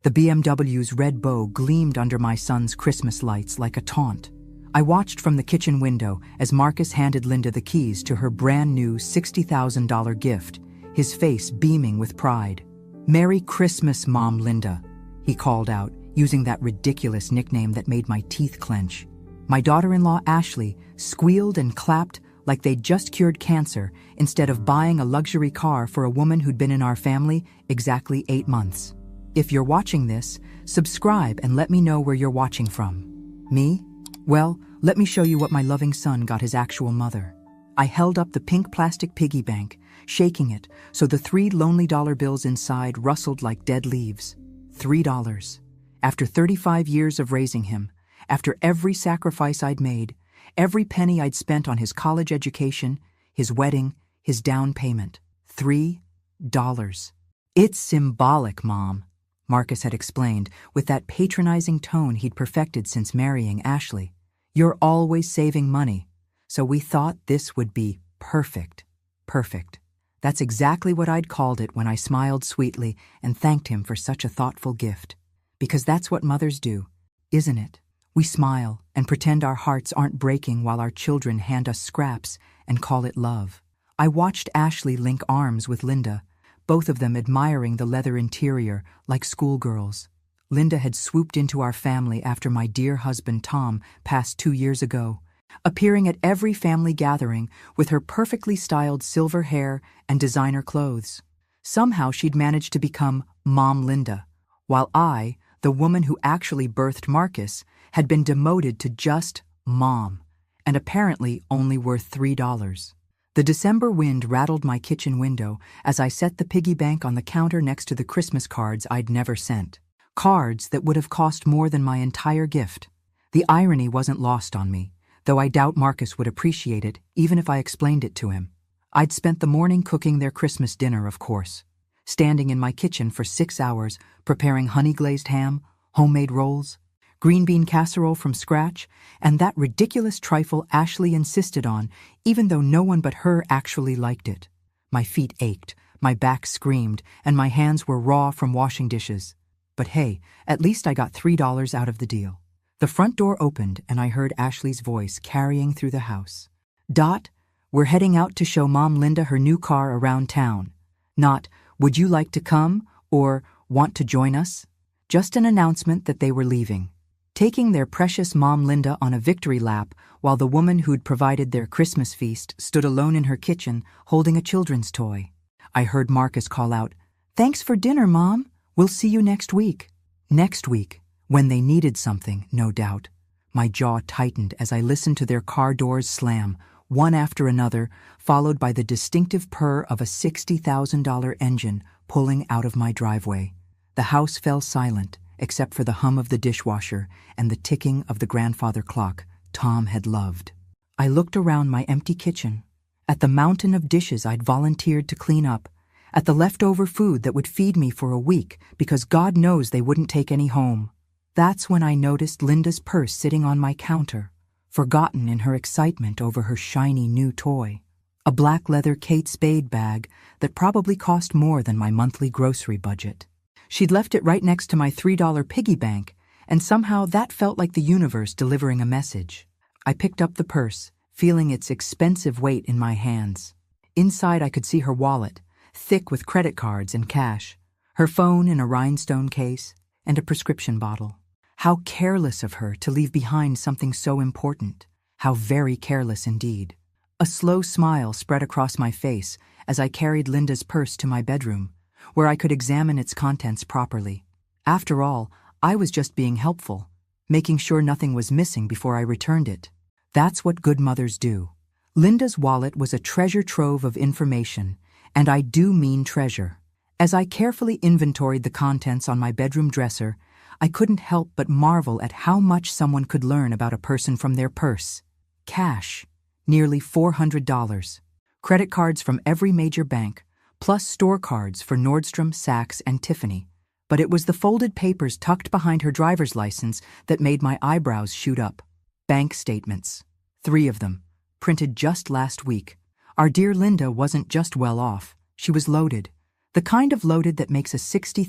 The BMW's red bow gleamed under my son's Christmas lights like a taunt. I watched from the kitchen window as Marcus handed Linda the keys to her brand new $60,000 gift, his face beaming with pride. "Merry Christmas, Mom Linda," he called out, using that ridiculous nickname that made my teeth clench. My daughter-in-law Ashley squealed and clapped like they'd just cured cancer instead of buying a luxury car for a woman who'd been in our family exactly 8 months. If you're watching this, subscribe and let me know where you're watching from. Me? Well, let me show you what my loving son got his actual mother. I held up the pink plastic piggy bank, shaking it so the 3 lonely dollar bills inside rustled like dead leaves. $3. After 35 years of raising him, after every sacrifice I'd made, every penny I'd spent on his college education, his wedding, his down payment. $3. "It's symbolic, Mom," Marcus had explained with that patronizing tone he'd perfected since marrying Ashley. "You're always saving money, so we thought this would be perfect." Perfect. That's exactly what I'd called it when I smiled sweetly and thanked him for such a thoughtful gift. Because that's what mothers do, isn't it? We smile and pretend our hearts aren't breaking while our children hand us scraps and call it love. I watched Ashley link arms with Linda, both of them admiring the leather interior like schoolgirls. Linda had swooped into our family after my dear husband Tom passed 2 years ago, appearing at every family gathering with her perfectly styled silver hair and designer clothes. Somehow she'd managed to become Mom Linda, while I, the woman who actually birthed Marcus, had been demoted to just Mom, and apparently only worth $3. The December wind rattled my kitchen window as I set the piggy bank on the counter next to the Christmas cards I'd never sent. Cards that would have cost more than my entire gift. The irony wasn't lost on me, though I doubt Marcus would appreciate it even if I explained it to him. I'd spent the morning cooking their Christmas dinner, of course, standing in my kitchen for 6 hours preparing honey-glazed ham, homemade rolls, green bean casserole from scratch, and that ridiculous trifle Ashley insisted on, even though no one but her actually liked it. My feet ached, my back screamed, and my hands were raw from washing dishes. But hey, at least I got $3 out of the deal. The front door opened and I heard Ashley's voice carrying through the house. "Dot, we're heading out to show Mom Linda her new car around town. Not, would you like to come, or want to join us?" Just an announcement that they were leaving, taking their precious Mom Linda on a victory lap while the woman who'd provided their Christmas feast stood alone in her kitchen holding a children's toy. I heard Marcus call out, "Thanks for dinner, Mom. We'll see you next week." Next week, when they needed something, no doubt. My jaw tightened as I listened to their car doors slam, one after another, followed by the distinctive purr of a $60,000 engine pulling out of my driveway. The house fell silent, except for the hum of the dishwasher and the ticking of the grandfather clock Tom had loved. I looked around my empty kitchen, at the mountain of dishes I'd volunteered to clean up, at the leftover food that would feed me for a week because God knows they wouldn't take any home. That's when I noticed Linda's purse sitting on my counter, forgotten in her excitement over her shiny new toy. A black leather Kate Spade bag that probably cost more than my monthly grocery budget. She'd left it right next to my $3 piggy bank, and somehow that felt like the universe delivering a message. I picked up the purse, feeling its expensive weight in my hands. Inside I could see her wallet, thick with credit cards and cash, her phone in a rhinestone case, and a prescription bottle. How careless of her to leave behind something so important. How very careless indeed. A slow smile spread across my face as I carried Linda's purse to my bedroom, where I could examine its contents properly. After all, I was just being helpful, making sure nothing was missing before I returned it. That's what good mothers do. Linda's wallet was a treasure trove of information, and I do mean treasure. As I carefully inventoried the contents on my bedroom dresser, I couldn't help but marvel at how much someone could learn about a person from their purse. Cash, nearly $400. Credit cards from every major bank, plus store cards for Nordstrom, Saks, and Tiffany. But it was the folded papers tucked behind her driver's license that made my eyebrows shoot up. Bank statements. 3 of them, printed just last week. Our dear Linda wasn't just well off, she was loaded. The kind of loaded that makes a $60,000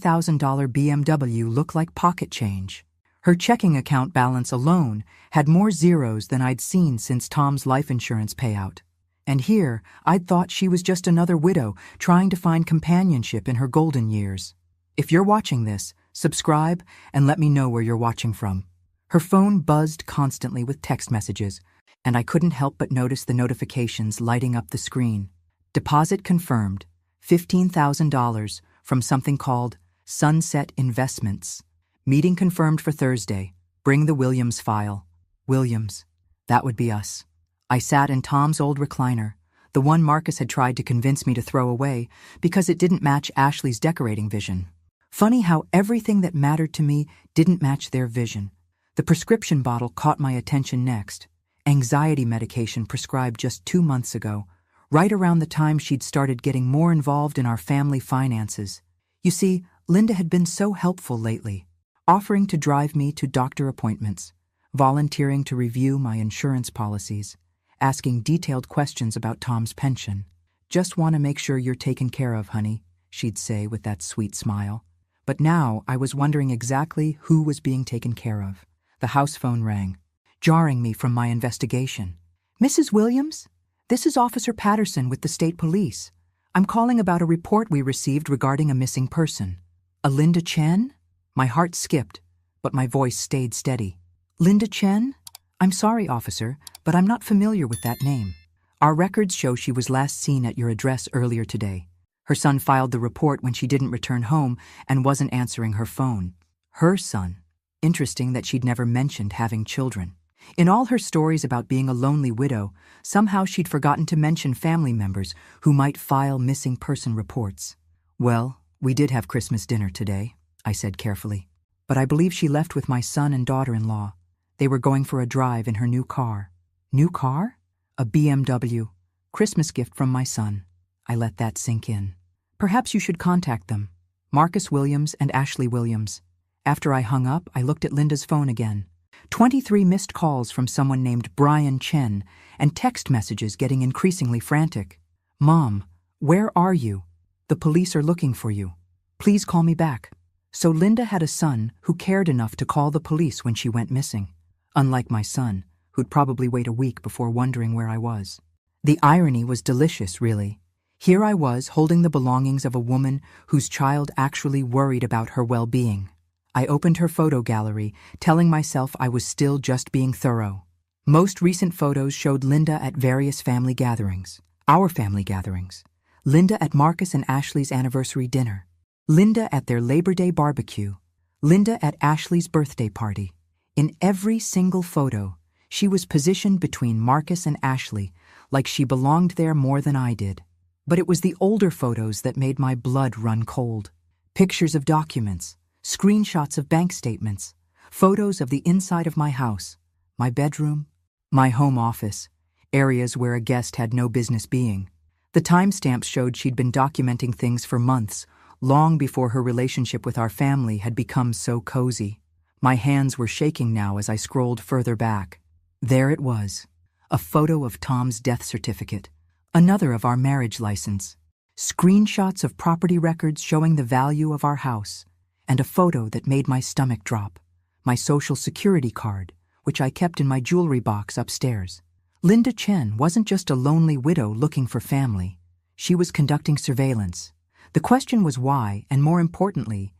BMW look like pocket change. Her checking account balance alone had more zeros than I'd seen since Tom's life insurance payout. And here, I'd thought she was just another widow trying to find companionship in her golden years. If you're watching this, subscribe and let me know where you're watching from. Her phone buzzed constantly with text messages, and I couldn't help but notice the notifications lighting up the screen. Deposit confirmed, $15,000 from something called Sunset Investments. Meeting confirmed for Thursday. Bring the Williams file. Williams. That would be us. I sat in Tom's old recliner, the one Marcus had tried to convince me to throw away because it didn't match Ashley's decorating vision. Funny how everything that mattered to me didn't match their vision. The prescription bottle caught my attention next. Anxiety medication prescribed just 2 months ago, right around the time she'd started getting more involved in our family finances. You see, Linda had been so helpful lately, offering to drive me to doctor appointments, volunteering to review my insurance policies, asking detailed questions about Tom's pension. Just want to make sure you're taken care of, honey, she'd say with that sweet smile. But now I was wondering exactly who was being taken care of. The house phone rang, jarring me from my investigation. Mrs. Williams? This is Officer Patterson with the state police. I'm calling about a report we received regarding a missing person. A Linda Chen? My heart skipped, but my voice stayed steady. Linda Chen? I'm sorry, officer, but I'm not familiar with that name. Our records show she was last seen at your address earlier today. Her son filed the report when she didn't return home and wasn't answering her phone. Her son. Interesting that she'd never mentioned having children. In all her stories about being a lonely widow, somehow she'd forgotten to mention family members who might file missing person reports. Well, we did have Christmas dinner today, I said carefully. But I believe she left with my son and daughter-in-law. They were going for a drive in her new car. New car? A BMW. Christmas gift from my son. I let that sink in. Perhaps you should contact them. Marcus Williams and Ashley Williams. After I hung up, I looked at Linda's phone again. 23 missed calls from someone named Brian Chen, and text messages getting increasingly frantic. Mom, where are you? The police are looking for you. Please call me back. So Linda had a son who cared enough to call the police when she went missing. Unlike my son, who'd probably wait a week before wondering where I was. The irony was delicious, really. Here I was holding the belongings of a woman whose child actually worried about her well-being. I opened her photo gallery, telling myself I was still just being thorough. Most recent photos showed Linda at various family gatherings. Our family gatherings. Linda at Marcus and Ashley's anniversary dinner. Linda at their Labor Day barbecue. Linda at Ashley's birthday party. In every single photo, she was positioned between Marcus and Ashley, like she belonged there more than I did. But it was the older photos that made my blood run cold. Pictures of documents. Screenshots of bank statements, photos of the inside of my house, my bedroom, my home office, areas where a guest had no business being. The timestamps showed she'd been documenting things for months, long before her relationship with our family had become so cozy. My hands were shaking now as I scrolled further back. There it was, a photo of Tom's death certificate, another of our marriage license, screenshots of property records showing the value of our house, and a photo that made my stomach drop, my social security card, which I kept in my jewelry box upstairs. Linda Chen wasn't just a lonely widow looking for family. She was conducting surveillance. The question was why, and more importantly,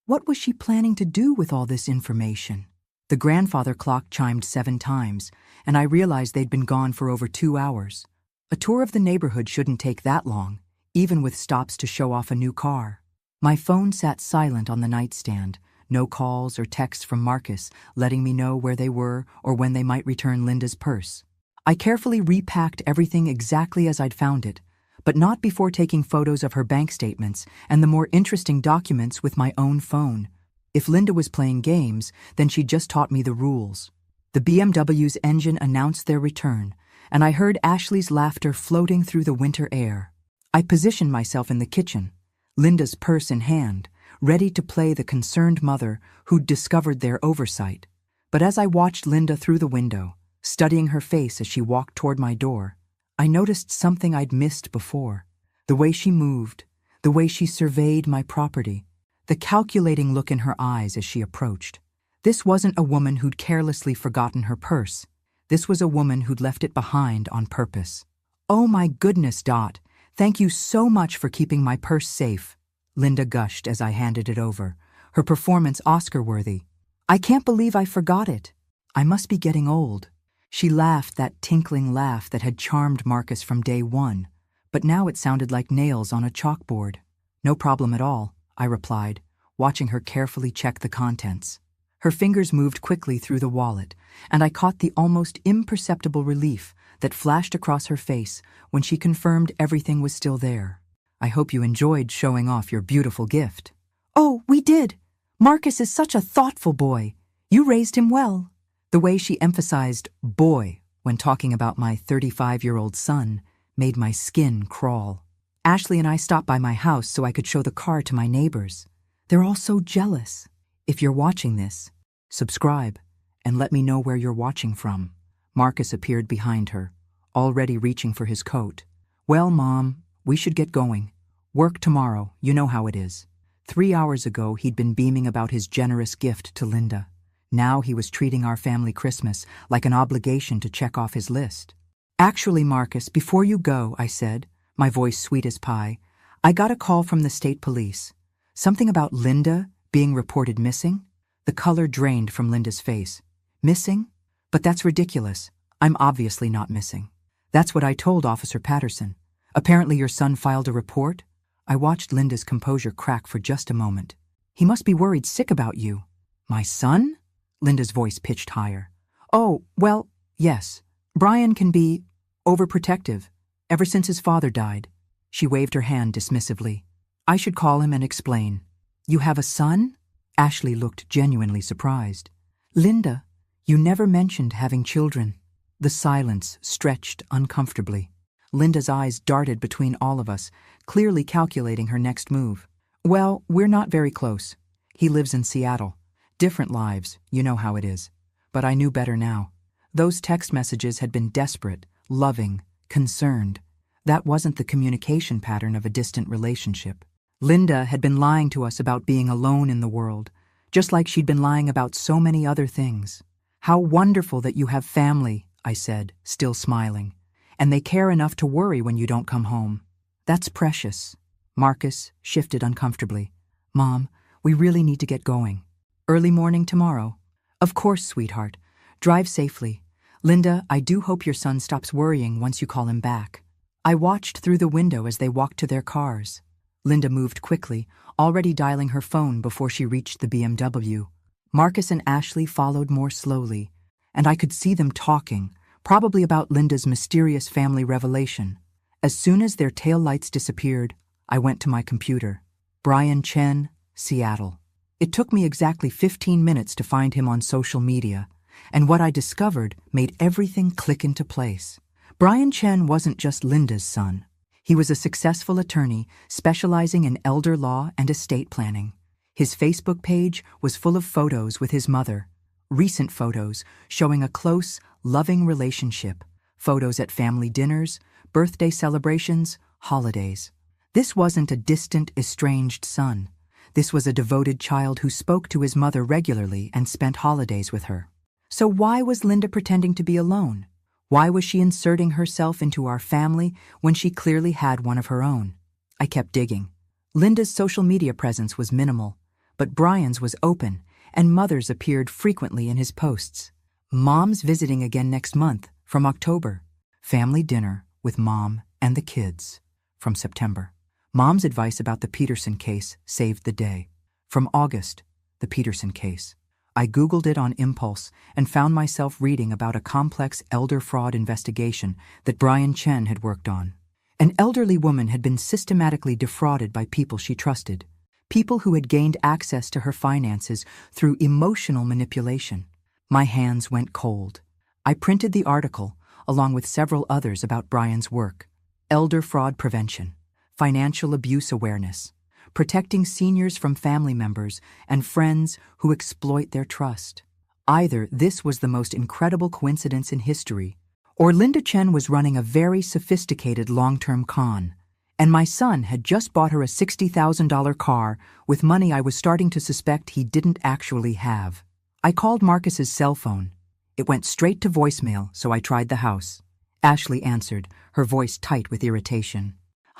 what was she planning to do with all this information? The grandfather clock chimed 7 times, and I realized they'd been gone for over 2 hours. A tour of the neighborhood shouldn't take that long, even with stops to show off a new car. My phone sat silent on the nightstand, no calls or texts from Marcus letting me know where they were or when they might return Linda's purse. I carefully repacked everything exactly as I'd found it, but not before taking photos of her bank statements and the more interesting documents with my own phone. If Linda was playing games, then she'd just taught me the rules. The BMW's engine announced their return, and I heard Ashley's laughter floating through the winter air. I positioned myself in the kitchen, Linda's purse in hand, ready to play the concerned mother who'd discovered their oversight. But as I watched Linda through the window, studying her face as she walked toward my door, I noticed something I'd missed before. The way she moved, the way she surveyed my property, the calculating look in her eyes as she approached. This wasn't a woman who'd carelessly forgotten her purse. This was a woman who'd left it behind on purpose. "Oh my goodness, Dot. Thank you so much for keeping my purse safe," Linda gushed as I handed it over, her performance Oscar-worthy. "I can't believe I forgot it. I must be getting old." She laughed that tinkling laugh that had charmed Marcus from day one, but now it sounded like nails on a chalkboard. "No problem at all," I replied, watching her carefully check the contents. Her fingers moved quickly through the wallet, and I caught the almost imperceptible relief that flashed across her face when she confirmed everything was still there. "I hope you enjoyed showing off your beautiful gift." "Oh, we did. Marcus is such a thoughtful boy. You raised him well." The way she emphasized boy when talking about my 35-year-old son made my skin crawl. "Ashley and I stopped by my house so I could show the car to my neighbors. They're all so jealous. If you're watching this, subscribe and let me know where you're watching from." Marcus appeared behind her, already reaching for his coat. "Well, Mom, we should get going. Work tomorrow, you know how it is." 3 hours ago, he'd been beaming about his generous gift to Linda. Now he was treating our family Christmas like an obligation to check off his list. "Actually, Marcus, before you go," I said, my voice sweet as pie, "I got a call from the state police. Something about Linda being reported missing." The color drained from Linda's face. "Missing? But that's ridiculous. I'm obviously not missing." "That's what I told Officer Patterson. Apparently your son filed a report." I watched Linda's composure crack for just a moment. "He must be worried sick about you." "My son?" Linda's voice pitched higher. "Oh, well, yes. Brian can be overprotective, ever since his father died." She waved her hand dismissively. "I should call him and explain." "You have a son?" Ashley looked genuinely surprised. "Linda, you never mentioned having children." The silence stretched uncomfortably. Linda's eyes darted between all of us, clearly calculating her next move. "Well, we're not very close. He lives in Seattle. Different lives, you know how it is." But I knew better now. Those text messages had been desperate, loving, concerned. That wasn't the communication pattern of a distant relationship. Linda had been lying to us about being alone in the world, just like she'd been lying about so many other things. "How wonderful that you have family," I said, still smiling. "And they care enough to worry when you don't come home." "That's precious." Marcus shifted uncomfortably. "Mom, we really need to get going." "Early morning tomorrow?" "Of course, sweetheart. Drive safely. Linda, I do hope your son stops worrying once you call him back." I watched through the window as they walked to their cars. Linda moved quickly, already dialing her phone before she reached the BMW. Marcus and Ashley followed more slowly, and I could see them talking, probably about Linda's mysterious family revelation. As soon as their taillights disappeared, I went to my computer. Brian Chen, Seattle. It took me exactly 15 minutes to find him on social media, and what I discovered made everything click into place. Brian Chen wasn't just Linda's son. He was a successful attorney specializing in elder law and estate planning. His Facebook page was full of photos with his mother, recent photos showing a close, loving relationship, photos at family dinners, birthday celebrations, holidays. This wasn't a distant, estranged son. This was a devoted child who spoke to his mother regularly and spent holidays with her. So why was Linda pretending to be alone? Why was she inserting herself into our family when she clearly had one of her own? I kept digging. Linda's social media presence was minimal, but Brian's was open, and Mother's appeared frequently in his posts. Mom's visiting again next month, from October. Family dinner with Mom and the kids, from September. Mom's advice about the Peterson case saved the day. From August, the Peterson case. I Googled it on impulse and found myself reading about a complex elder fraud investigation that Brian Chen had worked on. An elderly woman had been systematically defrauded by people she trusted, people who had gained access to her finances through emotional manipulation. My hands went cold. I printed the article, along with several others about Brian's work. Elder fraud prevention, financial abuse awareness, protecting seniors from family members and friends who exploit their trust. Either this was the most incredible coincidence in history, or Linda Chen was running a very sophisticated long-term con, And my son had just bought her a $60,000 car with money I was starting to suspect he didn't actually have. I called Marcus's cell phone. It went straight to voicemail, so I tried the house. Ashley answered, her voice tight with irritation.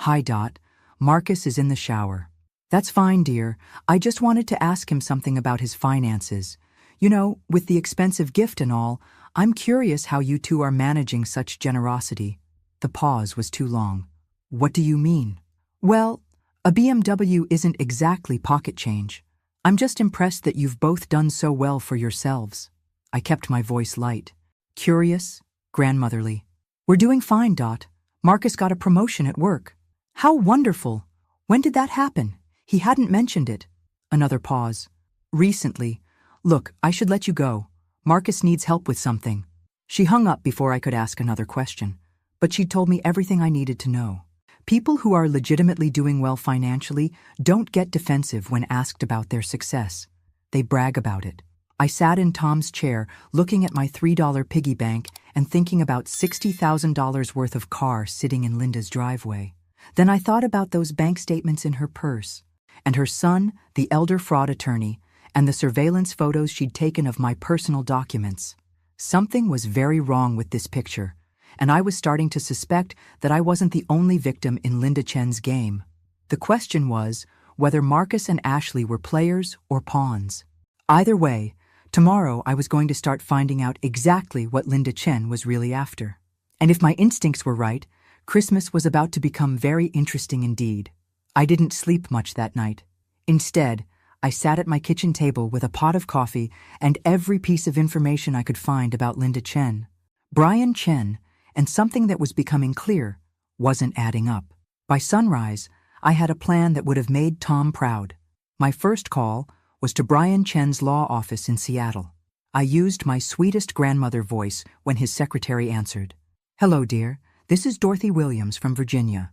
"Hi, Dot. Marcus is in the shower." "That's fine, dear. I just wanted to ask him something about his finances. You know, with the expensive gift and all, I'm curious how you two are managing such generosity." The pause was too long. "What do you mean?" "Well, a BMW isn't exactly pocket change. I'm just impressed that you've both done so well for yourselves." I kept my voice light. Curious, grandmotherly. "We're doing fine, Dot. Marcus got a promotion at work." "How wonderful! When did that happen? He hadn't mentioned it." Another pause. "Recently. Look, I should let you go. Marcus needs help with something." She hung up before I could ask another question, but she'd told me everything I needed to know. People who are legitimately doing well financially don't get defensive when asked about their success. They brag about it. I sat in Tom's chair, looking at my $3 piggy bank and thinking about $60,000 worth of car sitting in Linda's driveway. Then I thought about those bank statements in her purse, and her son, the elder fraud attorney, and the surveillance photos she'd taken of my personal documents. Something was very wrong with this picture, and I was starting to suspect that I wasn't the only victim in Linda Chen's game. The question was whether Marcus and Ashley were players or pawns. Either way, tomorrow I was going to start finding out exactly what Linda Chen was really after. And if my instincts were right, Christmas was about to become very interesting indeed. I didn't sleep much that night. Instead, I sat at my kitchen table with a pot of coffee and every piece of information I could find about Linda Chen. Brian Chen, and something that was becoming clear, wasn't adding up. By sunrise, I had a plan that would have made Tom proud. My first call was to Brian Chen's law office in Seattle. I used my sweetest grandmother voice when his secretary answered. "Hello, dear. This is Dorothy Williams from Virginia.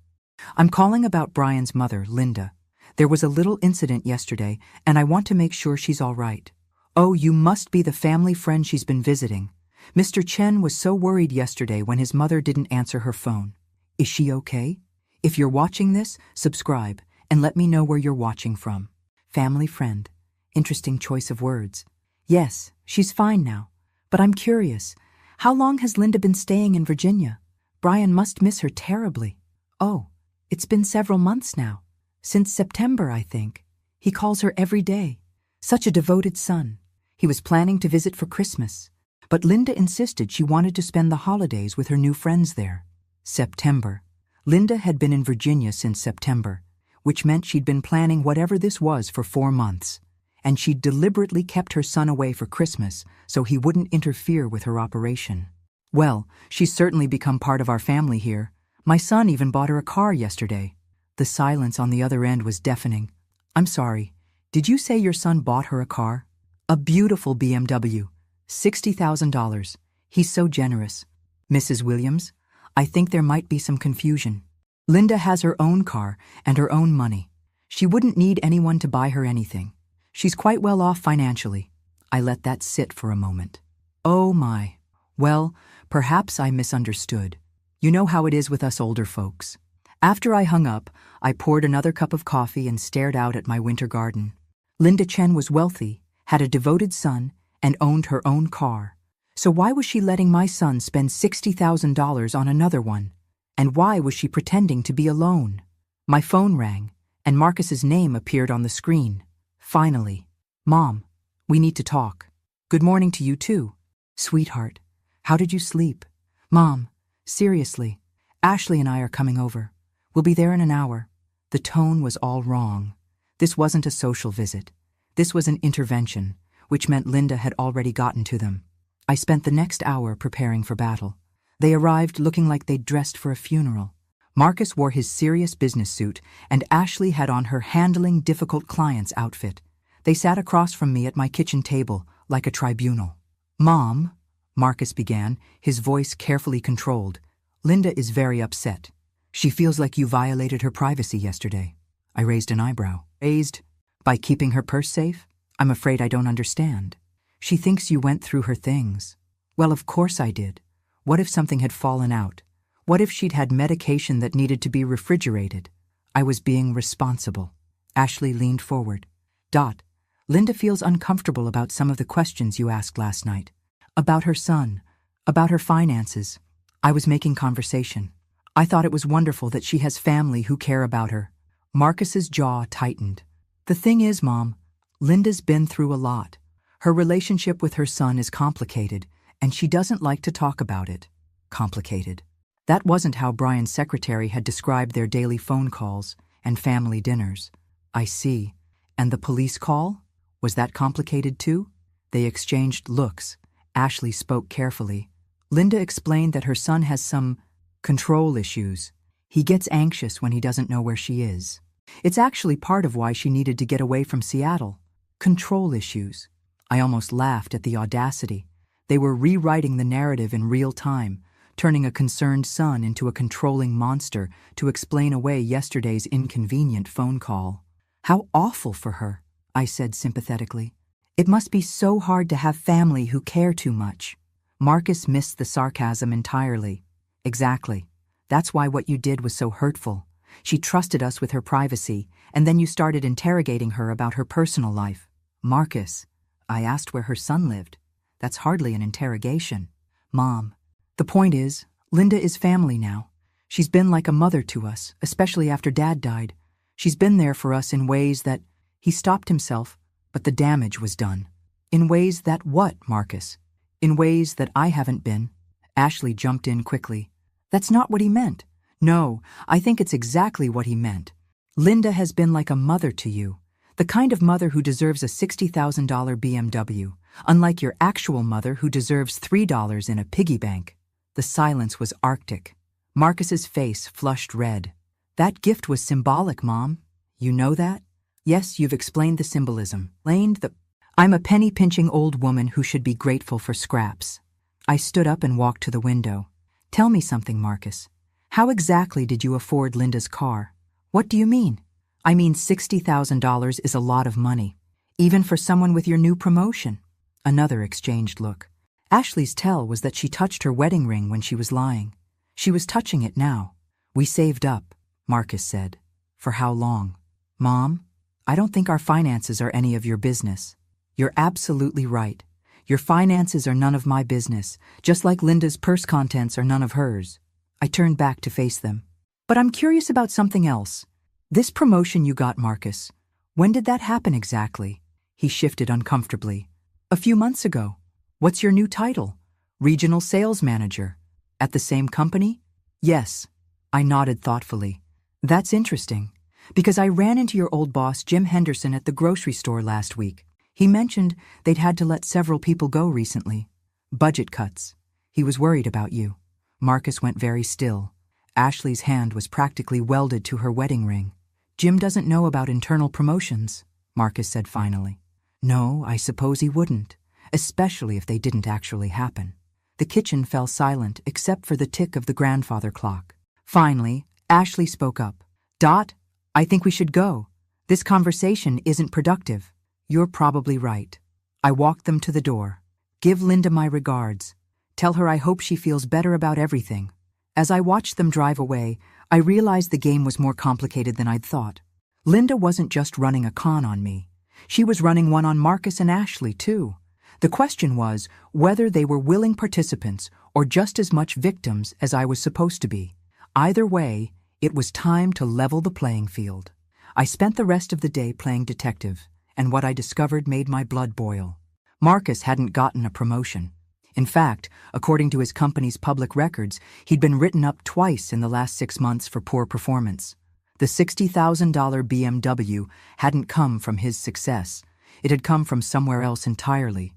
I'm calling about Brian's mother, Linda. There was a little incident yesterday, and I want to make sure she's all right." "Oh, you must be the family friend she's been visiting. Mr. Chen was so worried yesterday when his mother didn't answer her phone. Is she okay? If you're watching this, subscribe and let me know where you're watching from." Family friend. Interesting choice of words. "Yes, she's fine now. But I'm curious. How long has Linda been staying in Virginia? Brian must miss her terribly." "Oh, it's been several months now. Since September, I think. He calls her every day. Such a devoted son. He was planning to visit for Christmas. But Linda insisted she wanted to spend the holidays with her new friends there." September. Linda had been in Virginia since September, which meant she'd been planning whatever this was for 4 months. And she'd deliberately kept her son away for Christmas so he wouldn't interfere with her operation. Well, she's certainly become part of our family here. My son even bought her a car yesterday. The silence on the other end was deafening. "I'm sorry, did you say your son bought her a car?" "A beautiful BMW. $60,000. He's so generous." "Mrs. Williams, I think there might be some confusion. Linda has her own car and her own money. She wouldn't need anyone to buy her anything. She's quite well off financially." I let that sit for a moment. Oh my. Well, perhaps I misunderstood. You know how it is with us older folks. After I hung up, I poured another cup of coffee and stared out at my winter garden. Linda Chen was wealthy, had a devoted son, and owned her own car. So why was she letting my son spend $60,000 on another one? And why was she pretending to be alone? My phone rang, and Marcus's name appeared on the screen. Finally. "Mom, we need to talk." "Good morning to you too." "Sweetheart, how did you sleep?" "Mom, seriously, Ashley and I are coming over. We'll be there in an hour." The tone was all wrong. This wasn't a social visit. This was an intervention, which meant Linda had already gotten to them. I spent the next hour preparing for battle. They arrived looking like they'd dressed for a funeral. Marcus wore his serious business suit, and Ashley had on her handling difficult clients outfit. They sat across from me at my kitchen table, like a tribunal. "Mom," Marcus began, his voice carefully controlled, "Linda is very upset. She feels like you violated her privacy yesterday." I raised an eyebrow. "Raised? By keeping her purse safe? I'm afraid I don't understand." "She thinks you went through her things." "Well, of course I did. What if something had fallen out? What if she'd had medication that needed to be refrigerated? I was being responsible. Ashley leaned forward. Linda feels uncomfortable about some of the questions you asked last night. About her son, about her finances. I was making conversation. I thought it was wonderful that she has family who care about her. Marcus's jaw tightened. The thing is, Mom, Linda's been through a lot. Her relationship with her son is complicated, and she doesn't like to talk about it. Complicated. That wasn't how Brian's secretary had described their daily phone calls and family dinners. I see. And the police call? Was that complicated too? They exchanged looks. Ashley spoke carefully. Linda explained that her son has some control issues. He gets anxious when he doesn't know where she is. It's actually part of why she needed to get away from Seattle. Control issues. I almost laughed at the audacity. They were rewriting the narrative in real time, turning a concerned son into a controlling monster to explain away yesterday's inconvenient phone call. How awful for her, I said sympathetically. It must be so hard to have family who care too much. Marcus missed the sarcasm entirely. Exactly. That's why what you did was so hurtful. She trusted us with her privacy, and then you started interrogating her about her personal life. Marcus, I asked where her son lived. That's hardly an interrogation. Mom, the point is, Linda is family now. She's been like a mother to us, especially after Dad died. She's been there for us in ways that... He stopped himself, but the damage was done. In ways that what, Marcus? In ways that I haven't been. Ashley jumped in quickly. That's not what he meant. No, I think it's exactly what he meant. Linda has been like a mother to you. The kind of mother who deserves a $60,000 BMW, unlike your actual mother who deserves $3 in a piggy bank. The silence was arctic. Marcus's face flushed red. That gift was symbolic, Mom. You know that? Yes, you've explained the symbolism. I'm a penny-pinching old woman who should be grateful for scraps. I stood up and walked to the window. Tell me something, Marcus. How exactly did you afford Linda's car? What do you mean? I mean, $60,000 is a lot of money, even for someone with your new promotion. Another exchanged look. Ashley's tell was that she touched her wedding ring when she was lying. She was touching it now. We saved up, Marcus said. For how long? Mom, I don't think our finances are any of your business. You're absolutely right. Your finances are none of my business, just like Linda's purse contents are none of hers. I turned back to face them. But I'm curious about something else. This promotion you got, Marcus, when did that happen exactly? He shifted uncomfortably. A few months ago. What's your new title? Regional Sales Manager. At the same company? Yes. I nodded thoughtfully. That's interesting, because I ran into your old boss, Jim Henderson, at the grocery store last week. He mentioned they'd had to let several people go recently. Budget cuts. He was worried about you. Marcus went very still. Ashley's hand was practically welded to her wedding ring. Jim doesn't know about internal promotions, Marcus said finally. No, I suppose he wouldn't, especially if they didn't actually happen. The kitchen fell silent except for the tick of the grandfather clock. Finally, Ashley spoke up. I think we should go. This conversation isn't productive. You're probably right. I walked them to the door. Give Linda my regards. Tell her I hope she feels better about everything. As I watched them drive away, I realized the game was more complicated than I'd thought. Linda wasn't just running a con on me. She was running one on Marcus and Ashley, too. The question was whether they were willing participants or just as much victims as I was supposed to be. Either way, it was time to level the playing field. I spent the rest of the day playing detective, and what I discovered made my blood boil. Marcus hadn't gotten a promotion. In fact, according to his company's public records, he'd been written up twice in the last 6 months for poor performance. The $60,000 BMW hadn't come from his success. It had come from somewhere else entirely.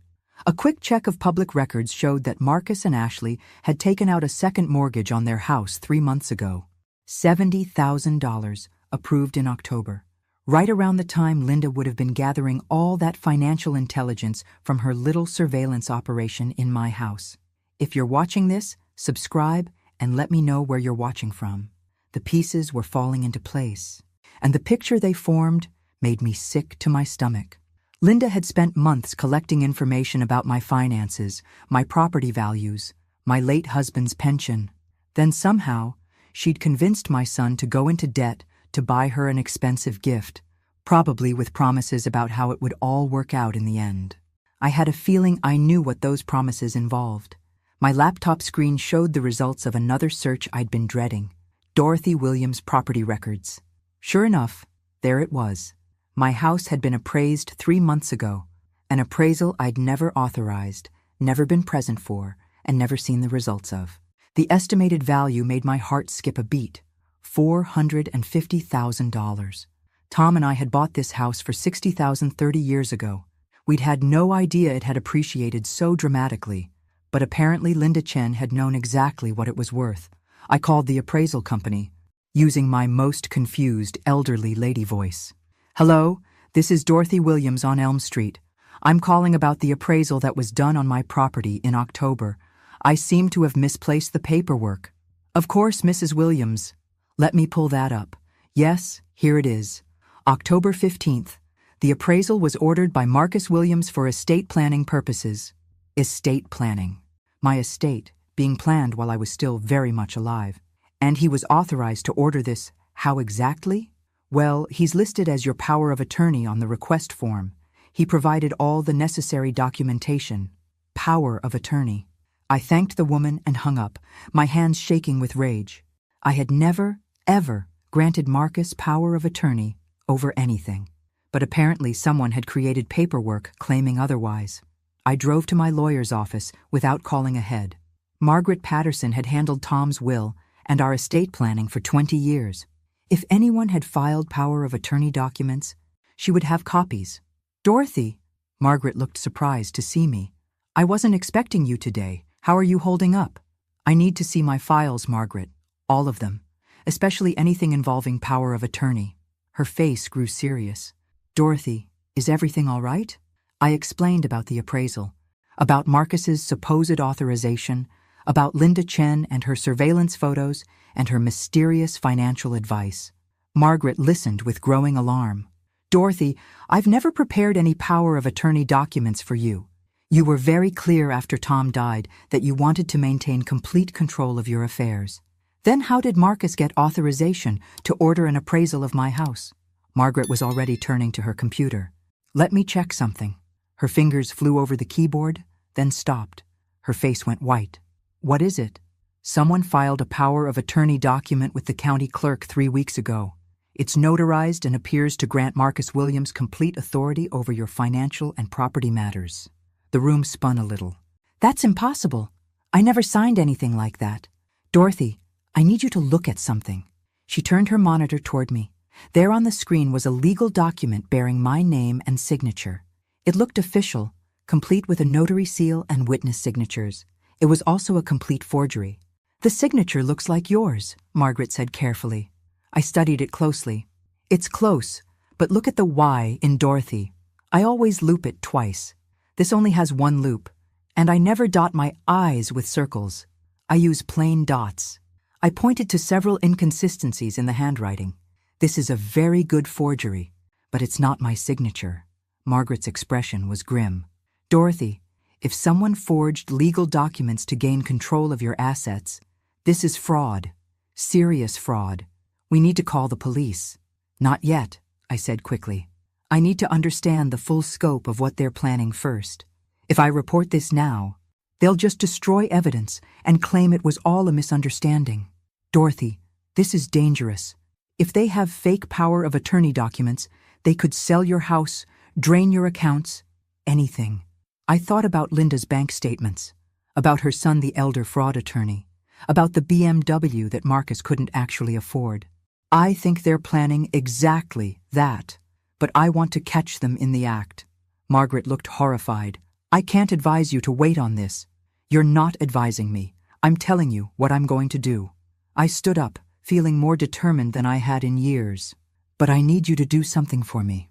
A quick check of public records showed that Marcus and Ashley had taken out a second mortgage on their house 3 months ago. $70,000, approved in October. Right around the time Linda would have been gathering all that financial intelligence from her little surveillance operation in my house. If you're watching this, subscribe and let me know where you're watching from. The pieces were falling into place, and the picture they formed made me sick to my stomach. Linda had spent months collecting information about my finances, my property values, my late husband's pension. Then somehow, she'd convinced my son to go into debt to buy her an expensive gift, probably with promises about how it would all work out in the end. I had a feeling I knew what those promises involved. My laptop screen showed the results of another search I'd been dreading: Dorothy Williams' property records. Sure enough, there it was. My house had been appraised 3 months ago, an appraisal I'd never authorized, never been present for, and never seen the results of. The estimated value made my heart skip a beat: $450,000. Tom and I had bought this house for $60,000 30 years ago. We'd had no idea it had appreciated so dramatically, but apparently Linda Chen had known exactly what it was worth. I called the appraisal company, using my most confused elderly lady voice. "Hello, this is Dorothy Williams on Elm Street. I'm calling about the appraisal that was done on my property in October. I seem to have misplaced the paperwork." "Of course, Mrs. Williams. Let me pull that up. Yes, here it is. October 15th. The appraisal was ordered by Marcus Williams for estate planning purposes." Estate planning. My estate being planned while I was still very much alive. And he was authorized to order this. How exactly? Well, he's listed as your power of attorney on the request form. He provided all the necessary documentation. Power of attorney. I thanked the woman and hung up, my hands shaking with rage. I had never, ever granted Marcus power of attorney over anything. But apparently someone had created paperwork claiming otherwise. I drove to my lawyer's office without calling ahead. Margaret Patterson had handled Tom's will and our estate planning for 20 years. If anyone had filed power of attorney documents, she would have copies. "Dorothy," Margaret looked surprised to see me. "I wasn't expecting you today. How are you holding up?" "I need to see my files, Margaret. All of them. Especially anything involving power of attorney." Her face grew serious. "Dorothy, is everything all right?" I explained about the appraisal, about Marcus's supposed authorization, about Linda Chen and her surveillance photos, and her mysterious financial advice. Margaret listened with growing alarm. "Dorothy, I've never prepared any power of attorney documents for you. You were very clear after Tom died that you wanted to maintain complete control of your affairs. Then how did Marcus get authorization to order an appraisal of my house?" Margaret was already turning to her computer. "Let me check something." Her fingers flew over the keyboard, then stopped. Her face went white. "What is it?" "Someone filed a power of attorney document with the county clerk 3 weeks ago. It's notarized and appears to grant Marcus Williams complete authority over your financial and property matters." The room spun a little. "That's impossible. I never signed anything like that. Dorothy, I need you to look at something." She turned her monitor toward me. There on the screen was a legal document bearing my name and signature. It looked official, complete with a notary seal and witness signatures. It was also a complete forgery. "The signature looks like yours," Margaret said carefully. I studied it closely. "It's close, but look at the Y in Dorothy. I always loop it twice. This only has 1 loop, and I never dot my I's with circles. I use plain dots." I pointed to several inconsistencies in the handwriting. "This is a very good forgery, but it's not my signature." Margaret's expression was grim. "Dorothy, if someone forged legal documents to gain control of your assets, this is fraud. Serious fraud. We need to call the police." "Not yet," I said quickly. "I need to understand the full scope of what they're planning first. If I report this now, they'll just destroy evidence and claim it was all a misunderstanding. Dorothy, this is dangerous. If they have fake power of attorney documents, they could sell your house, drain your accounts, anything." I thought about Linda's bank statements, about her son the elder fraud attorney, about the BMW that Marcus couldn't actually afford. I think they're planning exactly that, but I want to catch them in the act. Margaret looked horrified. "I can't advise you to wait on this." "You're not advising me. I'm telling you what I'm going to do." I stood up, feeling more determined than I had in years. "But I need you to do something for me."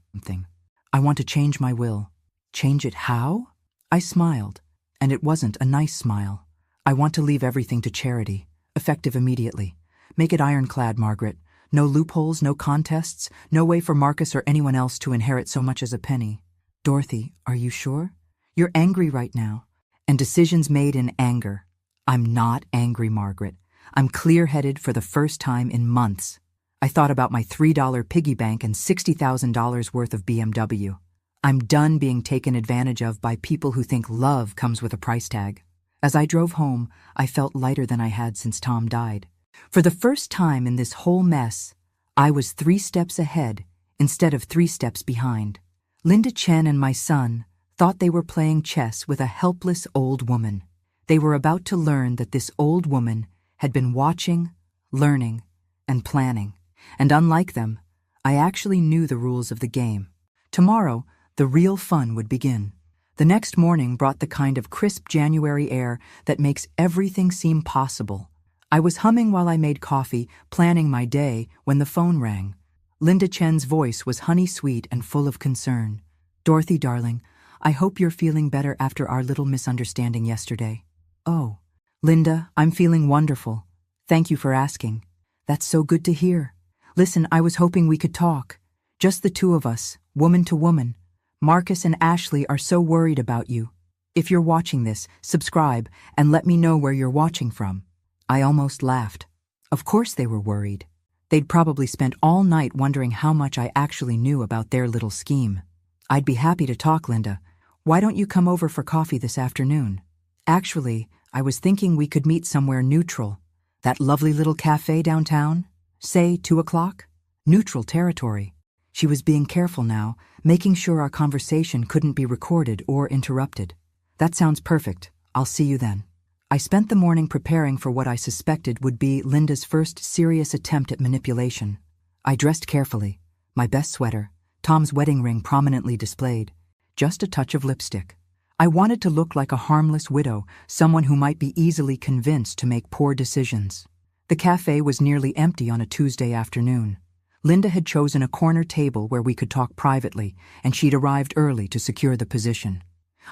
"I want to change my will." "Change it how?" I smiled, and it wasn't a nice smile. "I want to leave everything to charity, effective immediately. Make it ironclad, Margaret. No loopholes, no contests, no way for Marcus or anyone else to inherit so much as a penny." "Dorothy, are you sure? You're angry right now, and decisions made in anger." "I'm not angry, Margaret. I'm clear-headed for the first time in months. I thought about my $3 piggy bank and $60,000 worth of BMW. I'm done being taken advantage of by people who think love comes with a price tag. As I drove home, I felt lighter than I had since Tom died. For the first time in this whole mess, I was 3 steps ahead instead of 3 steps behind. Linda Chen and my son thought they were playing chess with a helpless old woman. They were about to learn that this old woman had been watching, learning, and planning. And unlike them, I actually knew the rules of the game. Tomorrow, the real fun would begin. The next morning brought the kind of crisp January air that makes everything seem possible. I was humming while I made coffee, planning my day, when the phone rang. Linda Chen's voice was honey-sweet and full of concern. "Dorothy, darling, I hope you're feeling better after our little misunderstanding yesterday." "Oh, Linda, I'm feeling wonderful. Thank you for asking. That's so good to hear. Listen, I was hoping we could talk. Just the 2 of us, woman to woman. Marcus and Ashley are so worried about you. If you're watching this, subscribe and let me know where you're watching from." I almost laughed. Of course they were worried. They'd probably spent all night wondering how much I actually knew about their little scheme. "I'd be happy to talk, Linda. Why don't you come over for coffee this afternoon?" "Actually, I was thinking we could meet somewhere neutral. That lovely little cafe downtown? Say 2 o'clock? Neutral territory." She was being careful now, making sure our conversation couldn't be recorded or interrupted. "That sounds perfect. I'll see you then." I spent the morning preparing for what I suspected would be Linda's first serious attempt at manipulation. I dressed carefully, my best sweater, Tom's wedding ring prominently displayed, just a touch of lipstick. I wanted to look like a harmless widow, someone who might be easily convinced to make poor decisions. The cafe was nearly empty on a Tuesday afternoon. Linda had chosen a corner table where we could talk privately, and she'd arrived early to secure the position.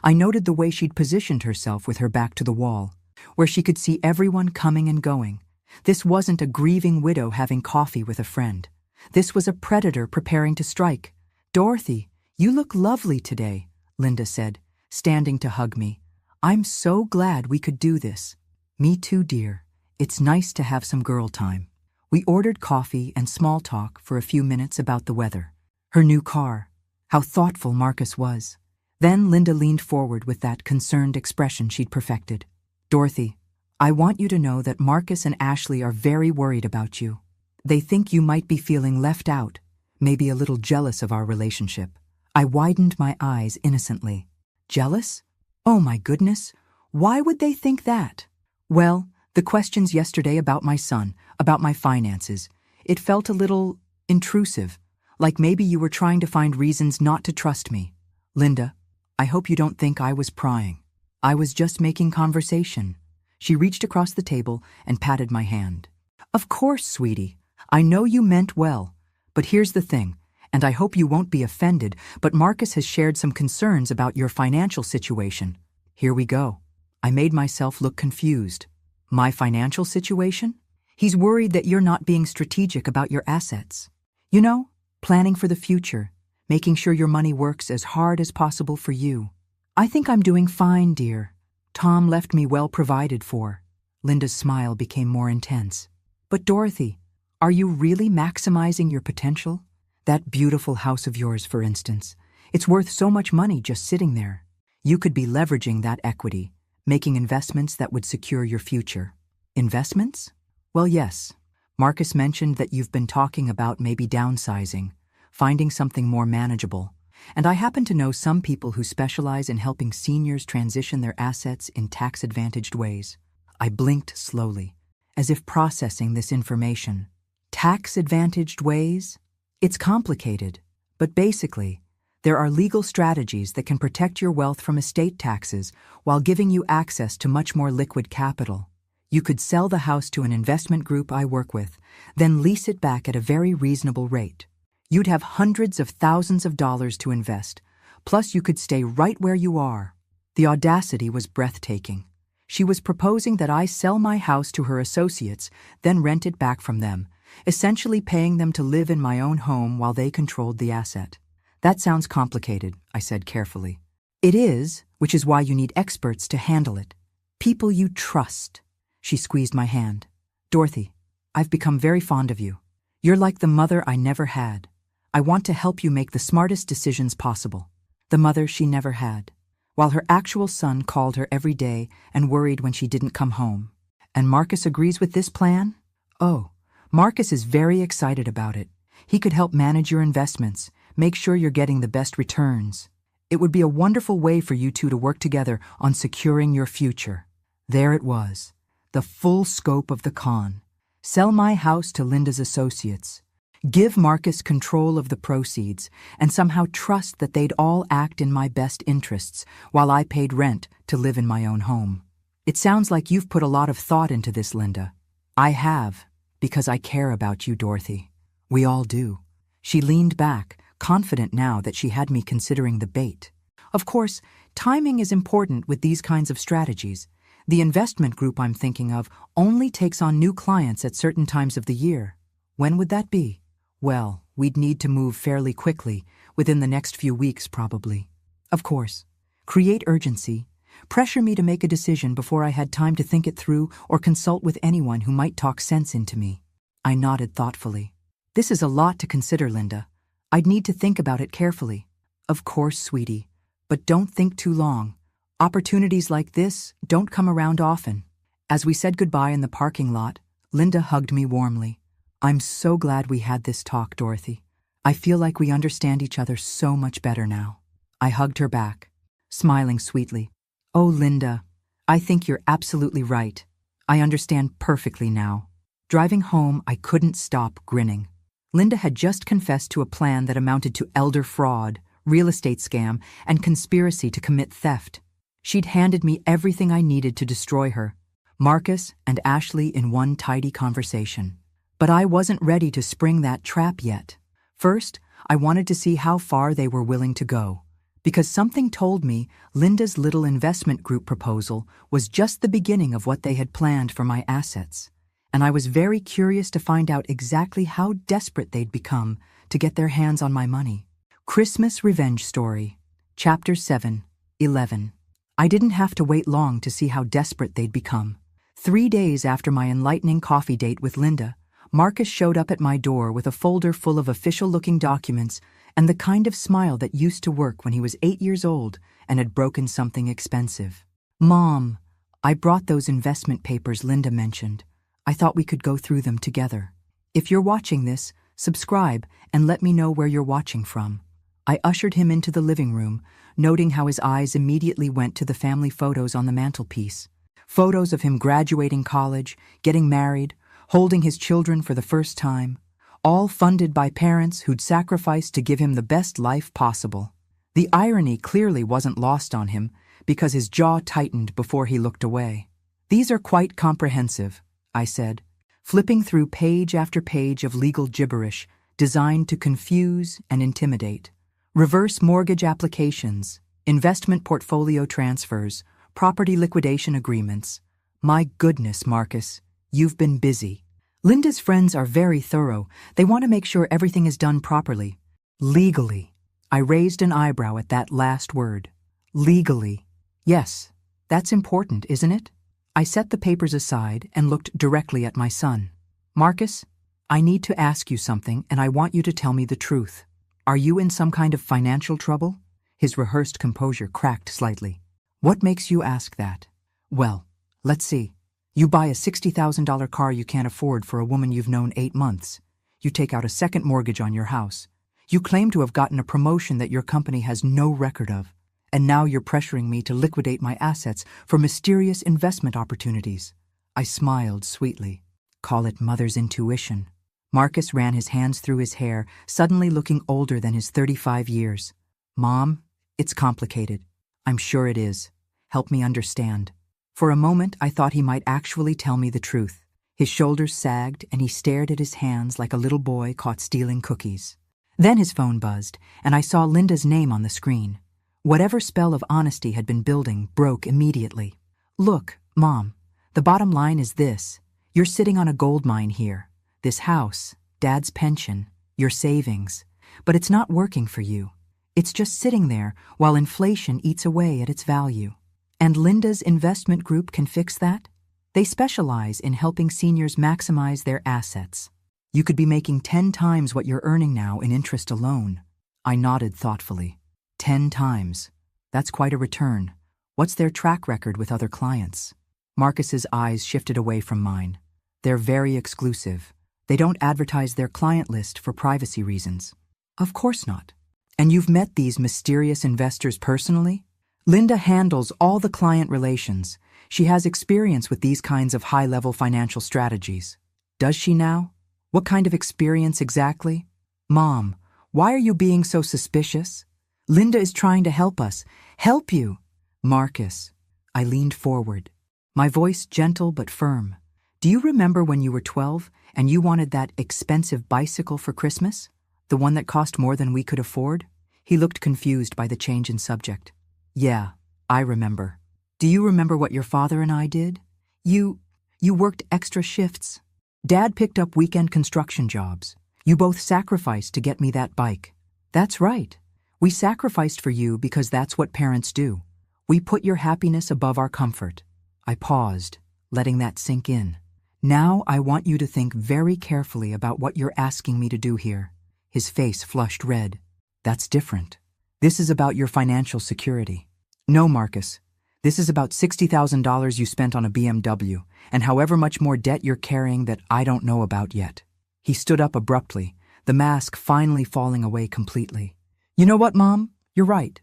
I noted the way she'd positioned herself with her back to the wall, where she could see everyone coming and going. This wasn't a grieving widow having coffee with a friend. This was a predator preparing to strike. "Dorothy, you look lovely today," Linda said, standing to hug me. "I'm so glad we could do this." "Me too, dear. It's nice to have some girl time." We ordered coffee and small talk for a few minutes about the weather, her new car, how thoughtful Marcus was. Then Linda leaned forward with that concerned expression she'd perfected. "Dorothy, I want you to know that Marcus and Ashley are very worried about you. They think you might be feeling left out, maybe a little jealous of our relationship." I widened my eyes innocently. "Jealous? Oh my goodness, why would they think that?" "Well, the questions yesterday about my son, about my finances, it felt a little intrusive, like maybe you were trying to find reasons not to trust me." "Linda, I hope you don't think I was prying. I was just making conversation." She reached across the table and patted my hand. "Of course, sweetie. I know you meant well. But here's the thing, and I hope you won't be offended, but Marcus has shared some concerns about your financial situation." Here we go. I made myself look confused. "My financial situation?" "He's worried that you're not being strategic about your assets. You know, planning for the future, making sure your money works as hard as possible for you." "I think I'm doing fine, dear. Tom left me well provided for." Linda's smile became more intense. "But Dorothy, are you really maximizing your potential? That beautiful house of yours, for instance. It's worth so much money just sitting there. You could be leveraging that equity, making investments that would secure your future." "Investments?" "Well, yes. Marcus mentioned that you've been talking about maybe downsizing, finding something more manageable. And I happen to know some people who specialize in helping seniors transition their assets in tax-advantaged ways." I blinked slowly, as if processing this information. Tax-advantaged ways? It's complicated, but basically, there are legal strategies that can protect your wealth from estate taxes while giving you access to much more liquid capital. You could sell the house to an investment group I work with, then lease it back at a very reasonable rate. You'd have hundreds of thousands of dollars to invest, plus you could stay right where you are. The audacity was breathtaking. She was proposing that I sell my house to her associates, then rent it back from them, essentially paying them to live in my own home while they controlled the asset. "That sounds complicated," I said carefully. "It is, which is why you need experts to handle it. People you trust." She squeezed my hand. "Dorothy, I've become very fond of you. You're like the mother I never had. I want to help you make the smartest decisions possible. The mother she never had. While her actual son called her every day and worried when she didn't come home. And Marcus agrees with this plan? Oh, Marcus is very excited about it. He could help manage your investments, make sure you're getting the best returns. It would be a wonderful way for you two to work together on securing your future. There it was, the full scope of the con. Sell my house to Linda's associates. Give Marcus control of the proceeds and somehow trust that they'd all act in my best interests while I paid rent to live in my own home. It sounds like you've put a lot of thought into this, Linda. I have, because I care about you, Dorothy. We all do. She leaned back, confident now that she had me considering the bait. Of course, timing is important with these kinds of strategies. The investment group I'm thinking of only takes on new clients at certain times of the year. When would that be? Well, we'd need to move fairly quickly, within the next few weeks probably. Of course. Create urgency. Pressure me to make a decision before I had time to think it through or consult with anyone who might talk sense into me. I nodded thoughtfully. This is a lot to consider, Linda. I'd need to think about it carefully. Of course, sweetie. But don't think too long. Opportunities like this don't come around often. As we said goodbye in the parking lot, Linda hugged me warmly. I'm so glad we had this talk, Dorothy. I feel like we understand each other so much better now. I hugged her back, smiling sweetly. Oh, Linda, I think you're absolutely right. I understand perfectly now. Driving home, I couldn't stop grinning. Linda had just confessed to a plan that amounted to elder fraud, real estate scam, and conspiracy to commit theft. She'd handed me everything I needed to destroy her, Marcus and Ashley in one tidy conversation. But I wasn't ready to spring that trap yet. First, I wanted to see how far they were willing to go, because something told me Linda's little investment group proposal was just the beginning of what they had planned for my assets, and I was very curious to find out exactly how desperate they'd become to get their hands on my money. Christmas Revenge Story, Chapter 7:11. I didn't have to wait long to see how desperate they'd become. 3 days after my enlightening coffee date with Linda, Marcus showed up at my door with a folder full of official-looking documents and the kind of smile that used to work when he was 8 years old and had broken something expensive. Mom, I brought those investment papers Linda mentioned. I thought we could go through them together. If you're watching this, subscribe and let me know where you're watching from. I ushered him into the living room, noting how his eyes immediately went to the family photos on the mantelpiece. Photos of him graduating college, getting married, holding his children for the first time, all funded by parents who'd sacrificed to give him the best life possible. The irony clearly wasn't lost on him, because his jaw tightened before he looked away. These are quite comprehensive, I said, flipping through page after page of legal gibberish designed to confuse and intimidate. Reverse mortgage applications, investment portfolio transfers, property liquidation agreements. My goodness, Marcus, you've been busy. Linda's friends are very thorough. They want to make sure everything is done properly. Legally. I raised an eyebrow at that last word. Legally. Yes, that's important, isn't it? I set the papers aside and looked directly at my son. Marcus, I need to ask you something, and I want you to tell me the truth. Are you in some kind of financial trouble? His rehearsed composure cracked slightly. What makes you ask that? Well, let's see. You buy a $60,000 car you can't afford for a woman you've known 8 months. You take out a second mortgage on your house. You claim to have gotten a promotion that your company has no record of. And now you're pressuring me to liquidate my assets for mysterious investment opportunities. I smiled sweetly. Call it mother's intuition. Marcus ran his hands through his hair, suddenly looking older than his 35 years. Mom, it's complicated. I'm sure it is. Help me understand. For a moment, I thought he might actually tell me the truth. His shoulders sagged, and he stared at his hands like a little boy caught stealing cookies. Then his phone buzzed, and I saw Linda's name on the screen. Whatever spell of honesty had been building broke immediately. Look, Mom, the bottom line is this. You're sitting on a gold mine here. This house, Dad's pension, your savings. But it's not working for you. It's just sitting there while inflation eats away at its value. And Linda's investment group can fix that? They specialize in helping seniors maximize their assets. You could be making 10 times what you're earning now in interest alone. I nodded thoughtfully. 10 times. That's quite a return. What's their track record with other clients? Marcus's eyes shifted away from mine. They're very exclusive. They don't advertise their client list for privacy reasons. Of course not. And you've met these mysterious investors personally? Linda handles all the client relations. She has experience with these kinds of high-level financial strategies. Does she now? What kind of experience exactly? Mom, why are you being so suspicious? Linda is trying to help us. Help you! Marcus. I leaned forward, my voice gentle but firm. Do you remember when you were 12 and you wanted that expensive bicycle for Christmas? The one that cost more than we could afford? He looked confused by the change in subject. Yeah, I remember. Do you remember what your father and I did? You worked extra shifts. Dad picked up weekend construction jobs. You both sacrificed to get me that bike. That's right. We sacrificed for you because that's what parents do. We put your happiness above our comfort. I paused, letting that sink in. Now I want you to think very carefully about what you're asking me to do here. His face flushed red. That's different. This is about your financial security. No, Marcus. This is about $60,000 you spent on a BMW, and however much more debt you're carrying that I don't know about yet. He stood up abruptly, the mask finally falling away completely. You know what, Mom? You're right.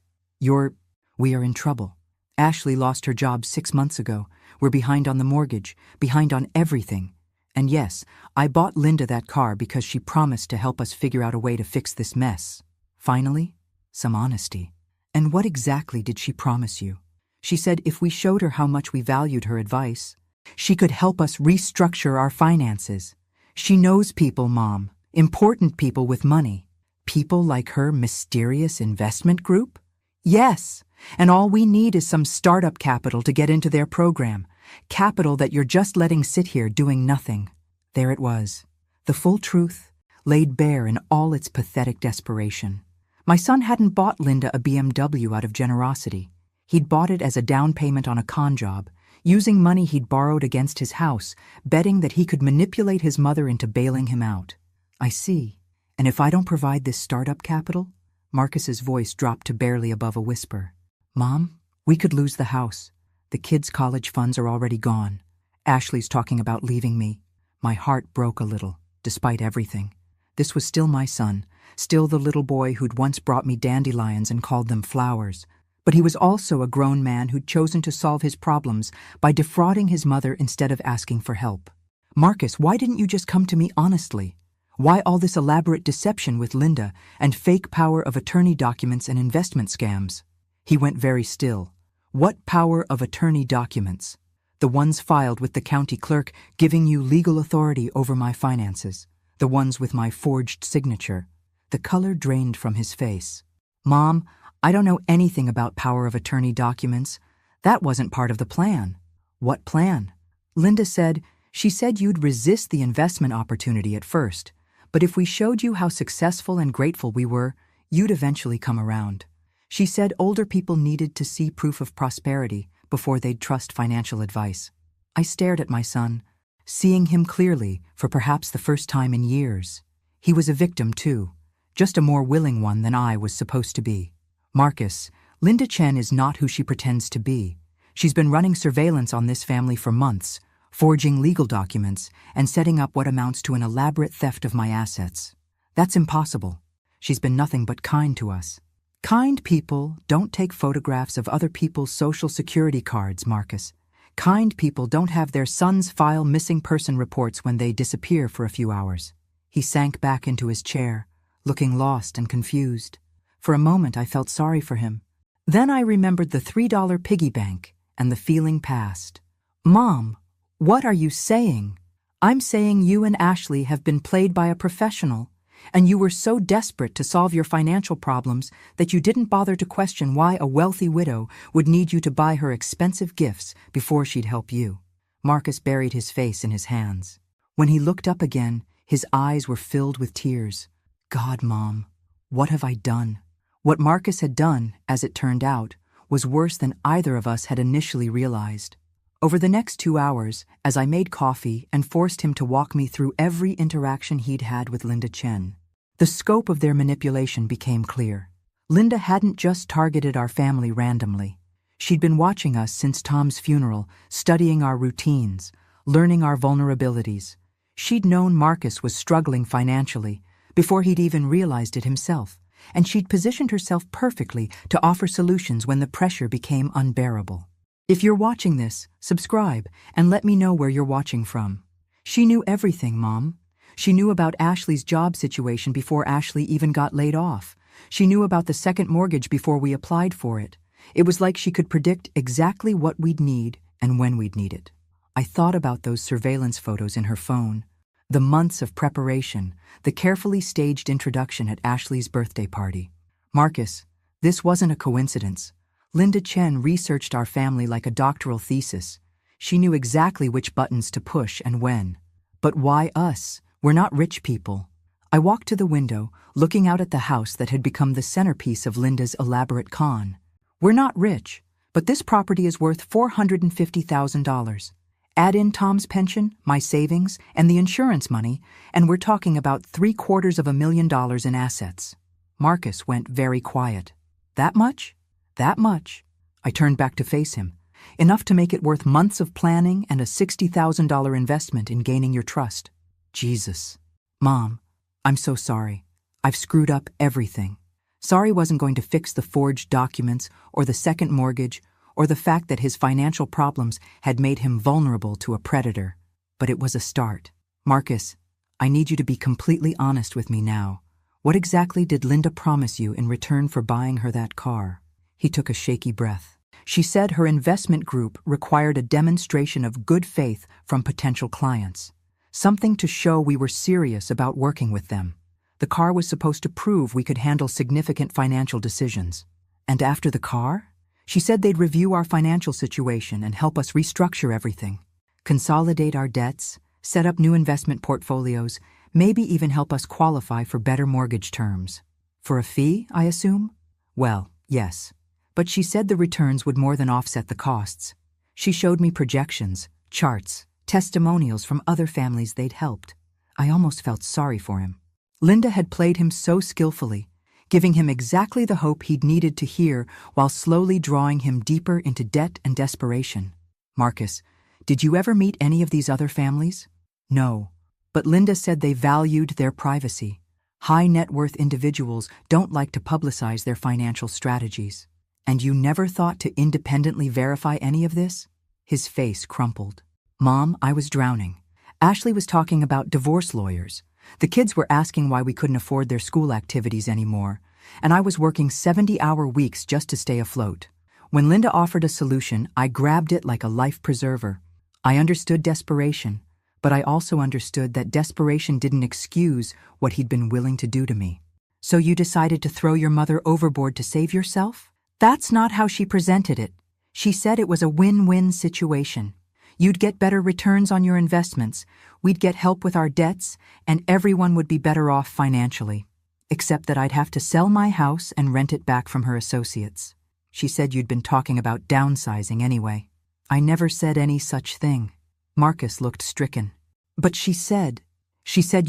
We are in trouble. Ashley lost her job 6 months ago. We're behind on the mortgage, behind on everything. And yes, I bought Linda that car because she promised to help us figure out a way to fix this mess. Finally, some honesty. And what exactly did she promise you? She said if we showed her how much we valued her advice, she could help us restructure our finances. She knows people, Mom, important people with money. People like her mysterious investment group? Yes, and all we need is some startup capital to get into their program. Capital that you're just letting sit here doing nothing. There it was. The full truth, laid bare in all its pathetic desperation. My son hadn't bought Linda a BMW out of generosity. He'd bought it as a down payment on a con job, using money he'd borrowed against his house, betting that he could manipulate his mother into bailing him out. I see. And if I don't provide this startup capital? Marcus's voice dropped to barely above a whisper. Mom, we could lose the house. The kids' college funds are already gone. Ashley's talking about leaving me. My heart broke a little, despite everything. This was still my son, still the little boy who'd once brought me dandelions and called them flowers. But he was also a grown man who'd chosen to solve his problems by defrauding his mother instead of asking for help. Marcus, why didn't you just come to me honestly? Why all this elaborate deception with Linda and fake power of attorney documents and investment scams? He went very still. What power of attorney documents? The ones filed with the county clerk giving you legal authority over my finances. The ones with my forged signature. The color drained from his face. Mom, I don't know anything about power of attorney documents. That wasn't part of the plan. What plan? Linda said, she said you'd resist the investment opportunity at first, but if we showed you how successful and grateful we were, you'd eventually come around. She said older people needed to see proof of prosperity before they'd trust financial advice. I stared at my son, seeing him clearly for perhaps the first time in years. He was a victim too, just a more willing one than I was supposed to be. Marcus, Linda Chen is not who she pretends to be. She's been running surveillance on this family for months, forging legal documents, and setting up what amounts to an elaborate theft of my assets. That's impossible. She's been nothing but kind to us. Kind people don't take photographs of other people's social security cards, Marcus. Kind people don't have their sons file missing person reports when they disappear for a few hours. He sank back into his chair, looking lost and confused. For a moment, I felt sorry for him. Then I remembered the $3 piggy bank, and the feeling passed. Mom, what are you saying? I'm saying you and Ashley have been played by a professional, and you were so desperate to solve your financial problems that you didn't bother to question why a wealthy widow would need you to buy her expensive gifts before she'd help you. Marcus buried his face in his hands. When he looked up again, his eyes were filled with tears. God, Mom, what have I done? What Marcus had done, as it turned out, was worse than either of us had initially realized. Over the next 2 hours, as I made coffee and forced him to walk me through every interaction he'd had with Linda Chen, the scope of their manipulation became clear. Linda hadn't just targeted our family randomly. She'd been watching us since Tom's funeral, studying our routines, learning our vulnerabilities. She'd known Marcus was struggling financially before he'd even realized it himself, and she'd positioned herself perfectly to offer solutions when the pressure became unbearable. If you're watching this, subscribe and let me know where you're watching from. She knew everything, Mom. She knew about Ashley's job situation before Ashley even got laid off. She knew about the second mortgage before we applied for it. It was like she could predict exactly what we'd need and when we'd need it. I thought about those surveillance photos in her phone, the months of preparation, the carefully staged introduction at Ashley's birthday party. Marcus, this wasn't a coincidence. Linda Chen researched our family like a doctoral thesis. She knew exactly which buttons to push and when. But why us? We're not rich people. I walked to the window, looking out at the house that had become the centerpiece of Linda's elaborate con. We're not rich, but this property is worth $450,000. Add in Tom's pension, my savings, and the insurance money, and we're talking about $750,000 in assets. Marcus went very quiet. That much? That much. I turned back to face him. Enough to make it worth months of planning and a $60,000 investment in gaining your trust. Jesus. Mom, I'm so sorry. I've screwed up everything. Sorry wasn't going to fix the forged documents or the second mortgage or the fact that his financial problems had made him vulnerable to a predator. But it was a start. Marcus, I need you to be completely honest with me now. What exactly did Linda promise you in return for buying her that car? He took a shaky breath. She said her investment group required a demonstration of good faith from potential clients. Something to show we were serious about working with them. The car was supposed to prove we could handle significant financial decisions. And after the car? She said they'd review our financial situation and help us restructure everything. Consolidate our debts, set up new investment portfolios, maybe even help us qualify for better mortgage terms. For a fee, I assume? Well, yes. But she said the returns would more than offset the costs. She showed me projections, charts, testimonials from other families they'd helped. I almost felt sorry for him. Linda had played him so skillfully, giving him exactly the hope he'd needed to hear while slowly drawing him deeper into debt and desperation. Marcus, did you ever meet any of these other families? No, but Linda said they valued their privacy. High net worth individuals don't like to publicize their financial strategies. And you never thought to independently verify any of this? His face crumpled. Mom, I was drowning. Ashley was talking about divorce lawyers. The kids were asking why we couldn't afford their school activities anymore, and I was working 70-hour weeks just to stay afloat. When Linda offered a solution, I grabbed it like a life preserver. I understood desperation, but I also understood that desperation didn't excuse what he'd been willing to do to me. So you decided to throw your mother overboard to save yourself? That's not how she presented it. She said it was a win-win situation. You'd get better returns on your investments, we'd get help with our debts, and everyone would be better off financially. Except that I'd have to sell my house and rent it back from her associates. She said you'd been talking about downsizing anyway. I never said any such thing. Marcus looked stricken. But she said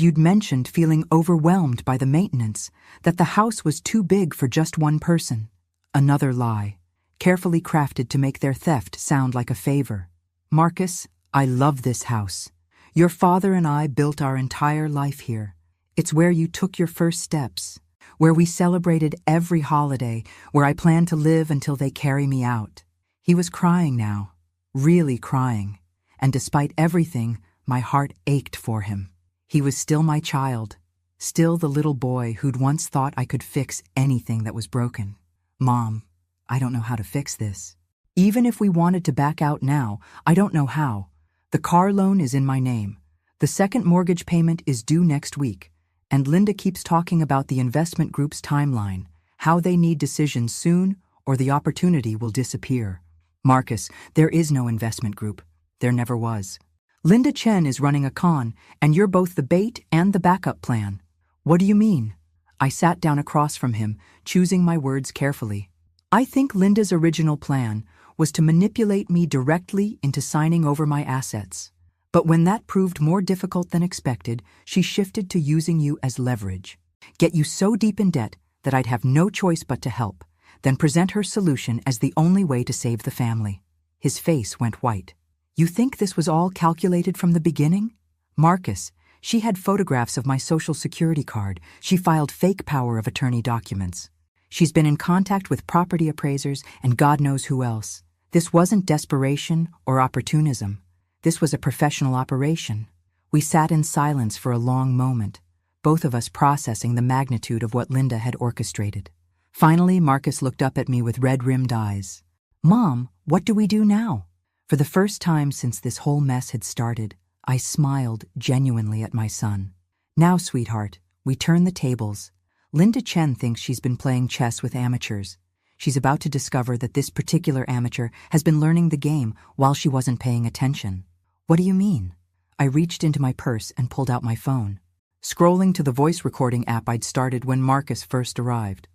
you'd mentioned feeling overwhelmed by the maintenance, that the house was too big for just one person. Another lie, carefully crafted to make their theft sound like a favor. Marcus, I love this house. Your father and I built our entire life here. It's where you took your first steps, where we celebrated every holiday, where I plan to live until they carry me out. He was crying now, really crying, and despite everything, my heart ached for him. He was still my child, still the little boy who'd once thought I could fix anything that was broken. Mom, I don't know how to fix this. Even if we wanted to back out now, I don't know how. The car loan is in my name. The second mortgage payment is due next week. And Linda keeps talking about the investment group's timeline, how they need decisions soon or the opportunity will disappear. Marcus, there is no investment group. There never was. Linda Chen is running a con, and you're both the bait and the backup plan. What do you mean? I sat down across from him, choosing my words carefully. I think Linda's original plan, was to manipulate me directly into signing over my assets. But when that proved more difficult than expected, she shifted to using you as leverage. Get you so deep in debt that I'd have no choice but to help, then present her solution as the only way to save the family. His face went white. You think this was all calculated from the beginning? Marcus, she had photographs of my social security card. She filed fake power of attorney documents. She's been in contact with property appraisers and God knows who else. This wasn't desperation or opportunism. This was a professional operation. We sat in silence for a long moment, both of us processing the magnitude of what Linda had orchestrated. Finally, Marcus looked up at me with red-rimmed eyes. Mom, what do we do now? For the first time since this whole mess had started, I smiled genuinely at my son. Now, sweetheart, we turn the tables. Linda Chen thinks she's been playing chess with amateurs. She's about to discover that this particular amateur has been learning the game while she wasn't paying attention. What do you mean? I reached into my purse and pulled out my phone, scrolling to the voice recording app I'd started when Marcus first arrived.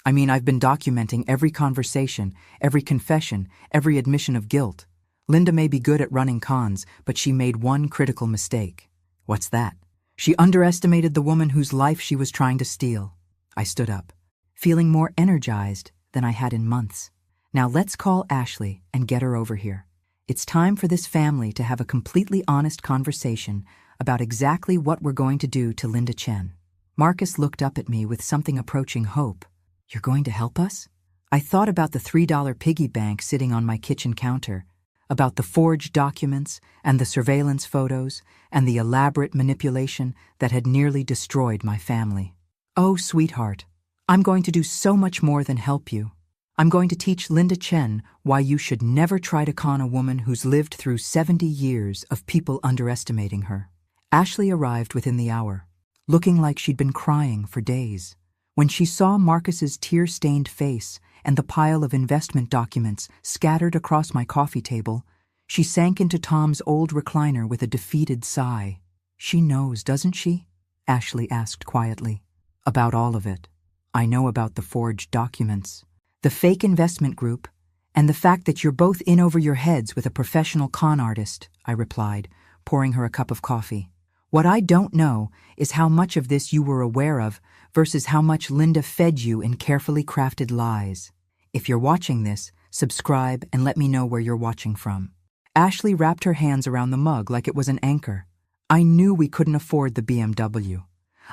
I've been documenting every conversation, every confession, every admission of guilt. Linda may be good at running cons, but she made one critical mistake. What's that? She underestimated the woman whose life she was trying to steal. I stood up, feeling more energized than I had in months. Now let's call Ashley and get her over here. It's time for this family to have a completely honest conversation about exactly what we're going to do to Linda Chen. Marcus looked up at me with something approaching hope. You're going to help us? I thought about the $3 piggy bank sitting on my kitchen counter, about the forged documents and the surveillance photos and the elaborate manipulation that had nearly destroyed my family. Oh, sweetheart, I'm going to do so much more than help you. I'm going to teach Linda Chen why you should never try to con a woman who's lived through 70 years of people underestimating her. Ashley arrived within the hour, looking like she'd been crying for days. When she saw Marcus's tear-stained face and the pile of investment documents scattered across my coffee table, she sank into Tom's old recliner with a defeated sigh. She knows, doesn't she? Ashley asked quietly. About all of it. I know about the forged documents, the fake investment group, and the fact that you're both in over your heads with a professional con artist, I replied, pouring her a cup of coffee. What I don't know is how much of this you were aware of versus how much Linda fed you in carefully crafted lies. If you're watching this, subscribe and let me know where you're watching from. Ashley wrapped her hands around the mug like it was an anchor. I knew we couldn't afford the BMW.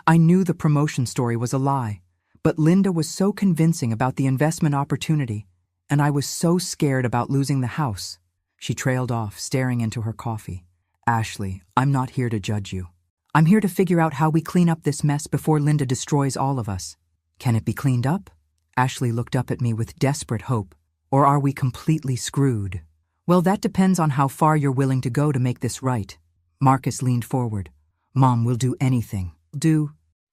I knew the promotion story was a lie. But Linda was so convincing about the investment opportunity, and I was so scared about losing the house. She trailed off, staring into her coffee. Ashley, I'm not here to judge you. I'm here to figure out how we clean up this mess before Linda destroys all of us. Can it be cleaned up? Ashley looked up at me with desperate hope. Or are we completely screwed? Well, that depends on how far you're willing to go to make this right. Marcus leaned forward. Mom, we'll do anything.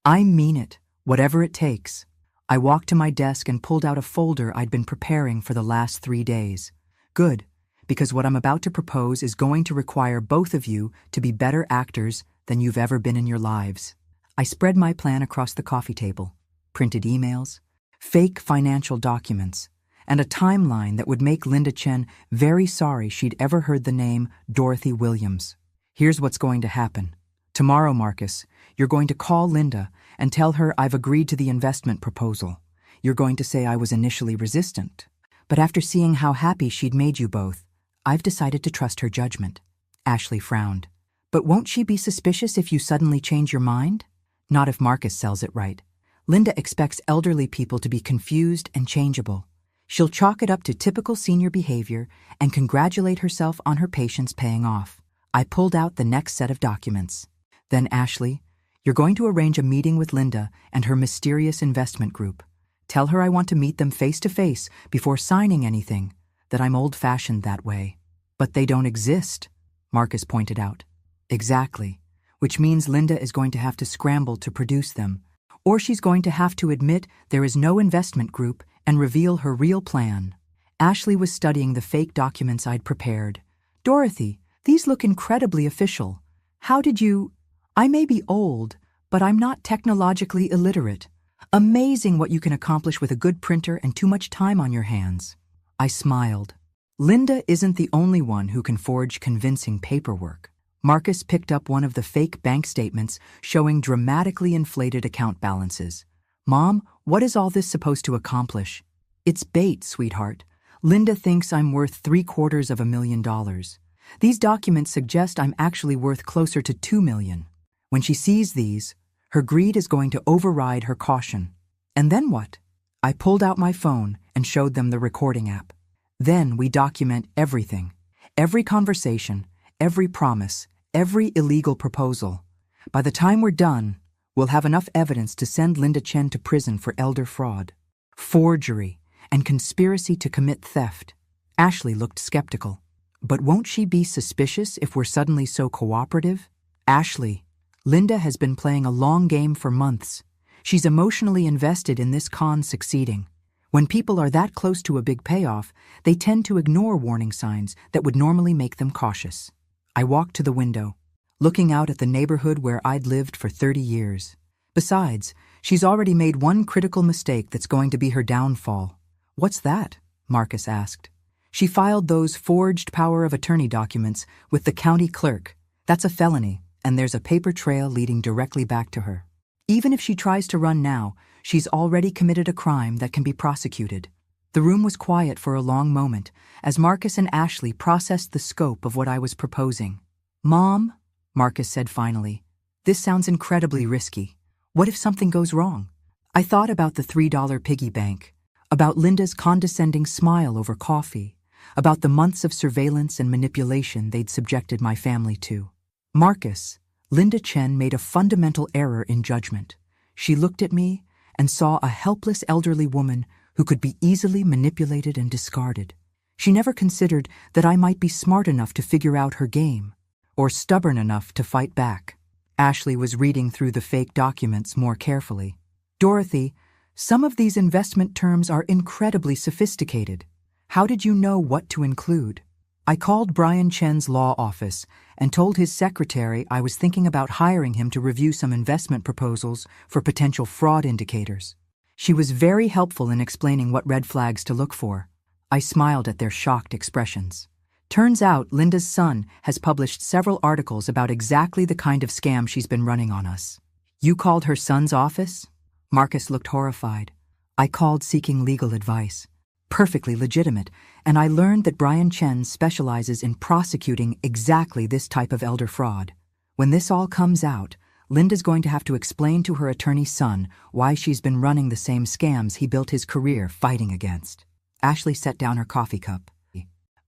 I mean it. Whatever it takes. I walked to my desk and pulled out a folder I'd been preparing for the last 3 days. Good, because what I'm about to propose is going to require both of you to be better actors than you've ever been in your lives. I spread my plan across the coffee table, printed emails, fake financial documents, and a timeline that would make Linda Chen very sorry she'd ever heard the name Dorothy Williams. Here's what's going to happen. Tomorrow, Marcus, you're going to call Linda and tell her I've agreed to the investment proposal. You're going to say I was initially resistant. But after seeing how happy she'd made you both, I've decided to trust her judgment. Ashley frowned. But won't she be suspicious if you suddenly change your mind? Not if Marcus sells it right. Linda expects elderly people to be confused and changeable. She'll chalk it up to typical senior behavior and congratulate herself on her patience paying off. I pulled out the next set of documents. Then, Ashley, you're going to arrange a meeting with Linda and her mysterious investment group. Tell her I want to meet them face to face before signing anything, that I'm old-fashioned that way. But they don't exist, Marcus pointed out. Exactly, which means Linda is going to have to scramble to produce them, or she's going to have to admit there is no investment group and reveal her real plan. Ashley was studying the fake documents I'd prepared. Dorothy, these look incredibly official. How did you... I may be old, but I'm not technologically illiterate. Amazing what you can accomplish with a good printer and too much time on your hands. I smiled. Linda isn't the only one who can forge convincing paperwork. Marcus picked up one of the fake bank statements showing dramatically inflated account balances. Mom, what is all this supposed to accomplish? It's bait, sweetheart. Linda thinks I'm worth $750,000. These documents suggest I'm actually worth closer to $2 million. When she sees these, her greed is going to override her caution. And then what? I pulled out my phone and showed them the recording app. Then we document everything. Every conversation, every promise, every illegal proposal. By the time we're done, we'll have enough evidence to send Linda Chen to prison for elder fraud, forgery, and conspiracy to commit theft. Ashley looked skeptical. But won't she be suspicious if we're suddenly so cooperative? Ashley, Linda has been playing a long game for months. She's emotionally invested in this con succeeding. When people are that close to a big payoff, they tend to ignore warning signs that would normally make them cautious. I walked to the window, looking out at the neighborhood where I'd lived for 30 years. Besides, she's already made one critical mistake that's going to be her downfall. What's that? Marcus asked. She filed those forged power of attorney documents with the county clerk. That's a felony, and there's a paper trail leading directly back to her. Even if she tries to run now, she's already committed a crime that can be prosecuted. The room was quiet for a long moment as Marcus and Ashley processed the scope of what I was proposing. Mom, Marcus said finally, this sounds incredibly risky. What if something goes wrong? I thought about the $3 piggy bank, about Linda's condescending smile over coffee, about the months of surveillance and manipulation they'd subjected my family to. Marcus, Linda Chen made a fundamental error in judgment. She looked at me and saw a helpless elderly woman who could be easily manipulated and discarded. She never considered that I might be smart enough to figure out her game, or stubborn enough to fight back. Ashley was reading through the fake documents more carefully. Dorothy, some of these investment terms are incredibly sophisticated. How did you know what to include? I called Brian Chen's law office and told his secretary I was thinking about hiring him to review some investment proposals for potential fraud indicators. She was very helpful in explaining what red flags to look for. I smiled at their shocked expressions. Turns out Linda's son has published several articles about exactly the kind of scam she's been running on us. You called her son's office? Marcus looked horrified. I called seeking legal advice. Perfectly legitimate, and I learned that Brian Chen specializes in prosecuting exactly this type of elder fraud. When this all comes out, Linda's going to have to explain to her attorney's son why she's been running the same scams he built his career fighting against. Ashley set down her coffee cup,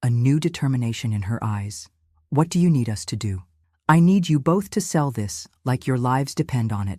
a new determination in her eyes. What do you need us to do? I need you both to sell this like your lives depend on it,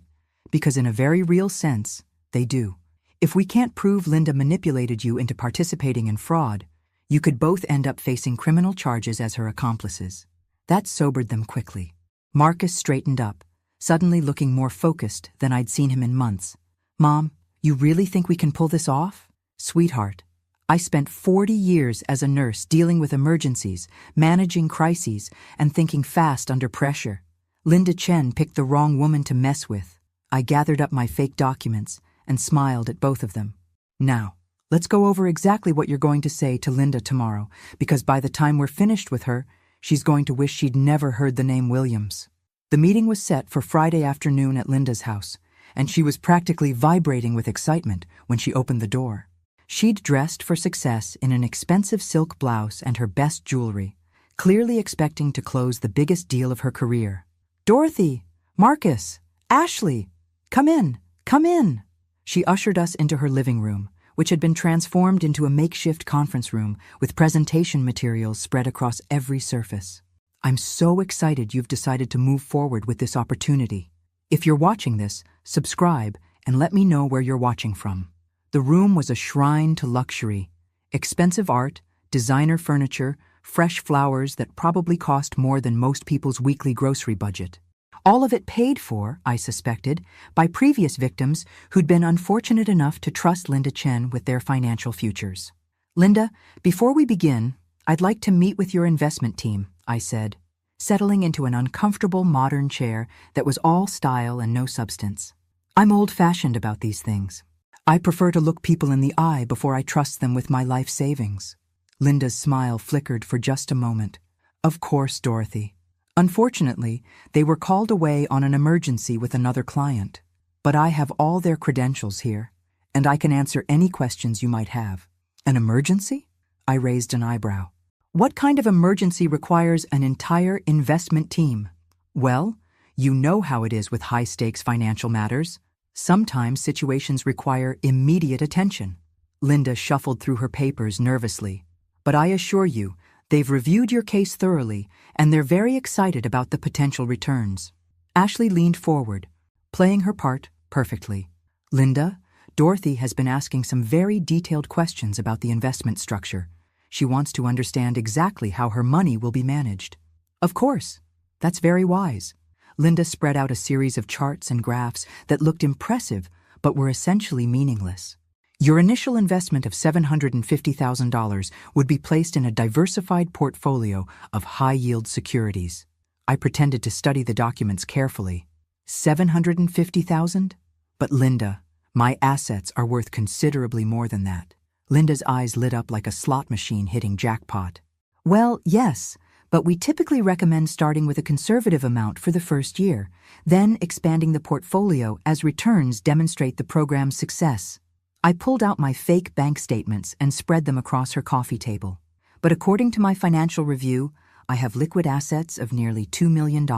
because in a very real sense, they do. If we can't prove Linda manipulated you into participating in fraud, you could both end up facing criminal charges as her accomplices. That sobered them quickly. Marcus straightened up, suddenly looking more focused than I'd seen him in months. Mom, you really think we can pull this off? Sweetheart, I spent 40 years as a nurse dealing with emergencies, managing crises, and thinking fast under pressure. Linda Chen picked the wrong woman to mess with. I gathered up my fake documents and smiled at both of them. Now, let's go over exactly what you're going to say to Linda tomorrow, because by the time we're finished with her, she's going to wish she'd never heard the name Williams. The meeting was set for Friday afternoon at Linda's house, and she was practically vibrating with excitement when she opened the door. She'd dressed for success in an expensive silk blouse and her best jewelry, clearly expecting to close the biggest deal of her career. Dorothy, Marcus, Ashley, come in, come in. She ushered us into her living room, which had been transformed into a makeshift conference room with presentation materials spread across every surface. I'm so excited you've decided to move forward with this opportunity. If you're watching this, subscribe and let me know where you're watching from. The room was a shrine to luxury. Expensive art, designer furniture, fresh flowers that probably cost more than most people's weekly grocery budget. All of it paid for, I suspected, by previous victims who'd been unfortunate enough to trust Linda Chen with their financial futures. Linda, before we begin, I'd like to meet with your investment team, I said, settling into an uncomfortable modern chair that was all style and no substance. I'm old-fashioned about these things. I prefer to look people in the eye before I trust them with my life savings. Linda's smile flickered for just a moment. Of course, Dorothy. Unfortunately, they were called away on an emergency with another client. But I have all their credentials here, and I can answer any questions you might have. An emergency? I raised an eyebrow. What kind of emergency requires an entire investment team? Well, you know how it is with high-stakes financial matters. Sometimes situations require immediate attention. Linda shuffled through her papers nervously. But I assure you, they've reviewed your case thoroughly, and they're very excited about the potential returns. Ashley leaned forward, playing her part perfectly. Linda, Dorothy has been asking some very detailed questions about the investment structure. She wants to understand exactly how her money will be managed. Of course, that's very wise. Linda spread out a series of charts and graphs that looked impressive but were essentially meaningless. Your initial investment of $750,000 would be placed in a diversified portfolio of high-yield securities. I pretended to study the documents carefully. $750,000? But Linda, my assets are worth considerably more than that. Linda's eyes lit up like a slot machine hitting jackpot. Well, yes, but we typically recommend starting with a conservative amount for the first year, then expanding the portfolio as returns demonstrate the program's success. I pulled out my fake bank statements and spread them across her coffee table. But according to my financial review, I have liquid assets of nearly $2 million.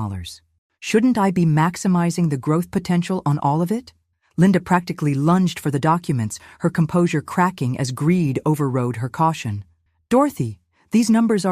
Shouldn't I be maximizing the growth potential on all of it? Linda practically lunged for the documents, her composure cracking as greed overrode her caution. Dorothy, these numbers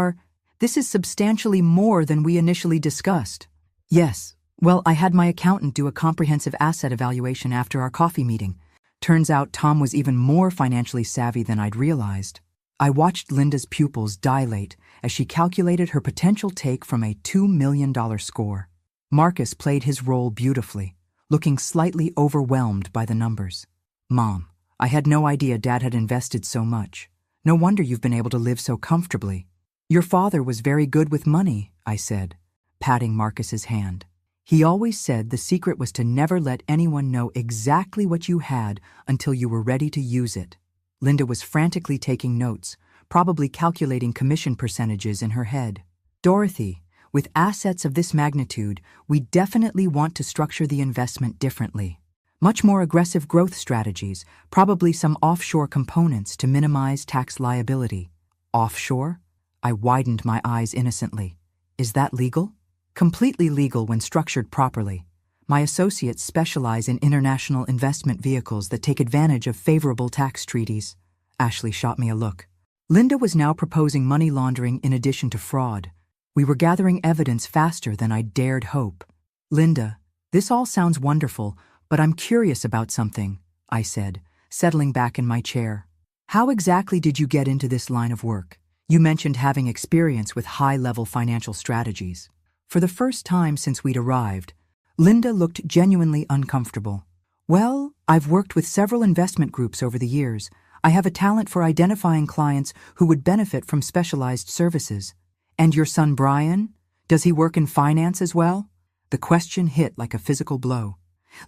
this is substantially more than we initially discussed. Yes, well, I had my accountant do a comprehensive asset evaluation after our coffee meeting. Turns out Tom was even more financially savvy than I'd realized. I watched Linda's pupils dilate as she calculated her potential take from a $2 million score. Marcus played his role beautifully, looking slightly overwhelmed by the numbers. Mom, I had no idea Dad had invested so much. No wonder you've been able to live so comfortably. Your father was very good with money, I said, patting Marcus's hand. He always said the secret was to never let anyone know exactly what you had until you were ready to use it. Linda was frantically taking notes, probably calculating commission percentages in her head. Dorothy, with assets of this magnitude, we definitely want to structure the investment differently. Much more aggressive growth strategies, probably some offshore components to minimize tax liability. Offshore? I widened my eyes innocently. Is that legal? Completely legal when structured properly. My associates specialize in international investment vehicles that take advantage of favorable tax treaties. Ashley shot me a look. Linda was now proposing money laundering in addition to fraud. We were gathering evidence faster than I dared hope. Linda, this all sounds wonderful, but I'm curious about something, I said, settling back in my chair. How exactly did you get into this line of work? You mentioned having experience with high-level financial strategies. For the first time since we'd arrived, Linda looked genuinely uncomfortable. Well, I've worked with several investment groups over the years. I have a talent for identifying clients who would benefit from specialized services. And your son Brian? Does he work in finance as well? The question hit like a physical blow.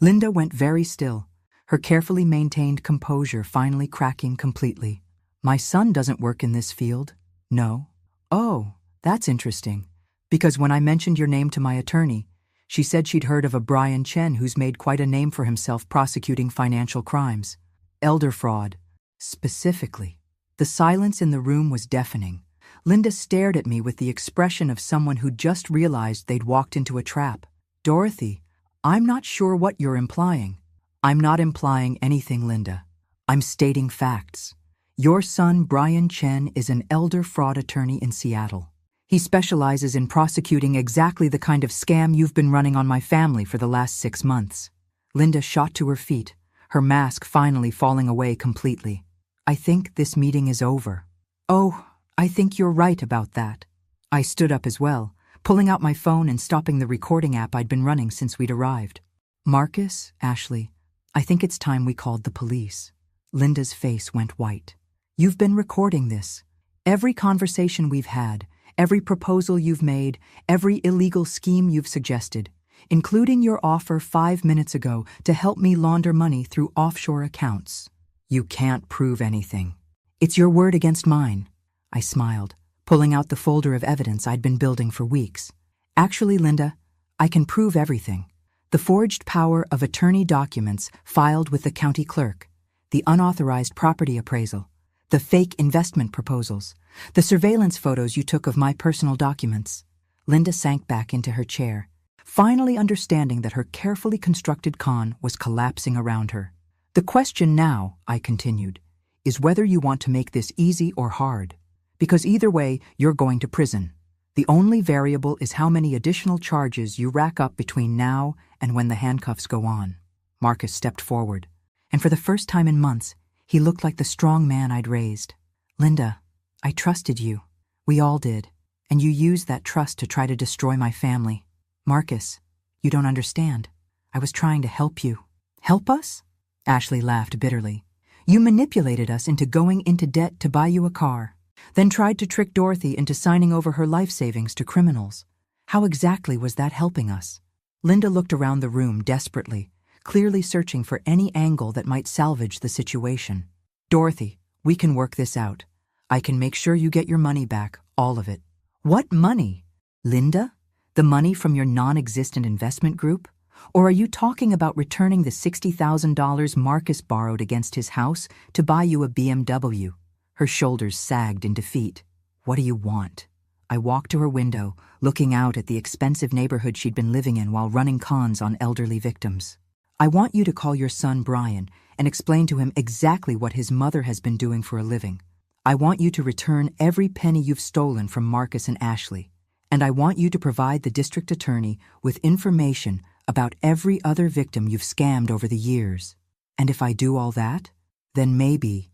Linda went very still, her carefully maintained composure finally cracking completely. My son doesn't work in this field. No. Oh, that's interesting. Because when I mentioned your name to my attorney, she said she'd heard of a Brian Chen who's made quite a name for himself prosecuting financial crimes. Elder fraud, specifically. The silence in the room was deafening. Linda stared at me with the expression of someone who'd just realized they'd walked into a trap. Dorothy, I'm not sure what you're implying. I'm not implying anything, Linda. I'm stating facts. Your son, Brian Chen, is an elder fraud attorney in Seattle. He specializes in prosecuting exactly the kind of scam you've been running on my family for the last 6 months. Linda shot to her feet, her mask finally falling away completely. I think this meeting is over. Oh, I think you're right about that. I stood up as well, pulling out my phone and stopping the recording app I'd been running since we'd arrived. Marcus, Ashley, I think it's time we called the police. Linda's face went white. You've been recording this. Every conversation we've had, every proposal you've made, every illegal scheme you've suggested, including your offer 5 minutes ago to help me launder money through offshore accounts. You can't prove anything. It's your word against mine. I smiled, pulling out the folder of evidence I'd been building for weeks. Actually, Linda, I can prove everything. The forged power of attorney documents filed with the county clerk, the unauthorized property appraisal, the fake investment proposals, the surveillance photos you took of my personal documents. Linda sank back into her chair, finally understanding that her carefully constructed con was collapsing around her. The question now, I continued, is whether you want to make this easy or hard. Because either way, you're going to prison. The only variable is how many additional charges you rack up between now and when the handcuffs go on. Marcus stepped forward, and for the first time in months, he looked like the strong man I'd raised. Linda, I trusted you. We all did. And you used that trust to try to destroy my family. Marcus, you don't understand. I was trying to help you. Help us? Ashley laughed bitterly. You manipulated us into going into debt to buy you a car, then tried to trick Dorothy into signing over her life savings to criminals. How exactly was that helping us? Linda looked around the room desperately, clearly searching for any angle that might salvage the situation. Dorothy, we can work this out. I can make sure you get your money back, all of it. What money? Linda? The money from your non-existent investment group? Or are you talking about returning the $60,000 Marcus borrowed against his house to buy you a BMW? Her shoulders sagged in defeat. What do you want? I walked to her window, looking out at the expensive neighborhood she'd been living in while running cons on elderly victims. I want you to call your son Brian and explain to him exactly what his mother has been doing for a living. I want you to return every penny you've stolen from Marcus and Ashley. And I want you to provide the district attorney with information about every other victim you've scammed over the years. And if I do all that, then maybe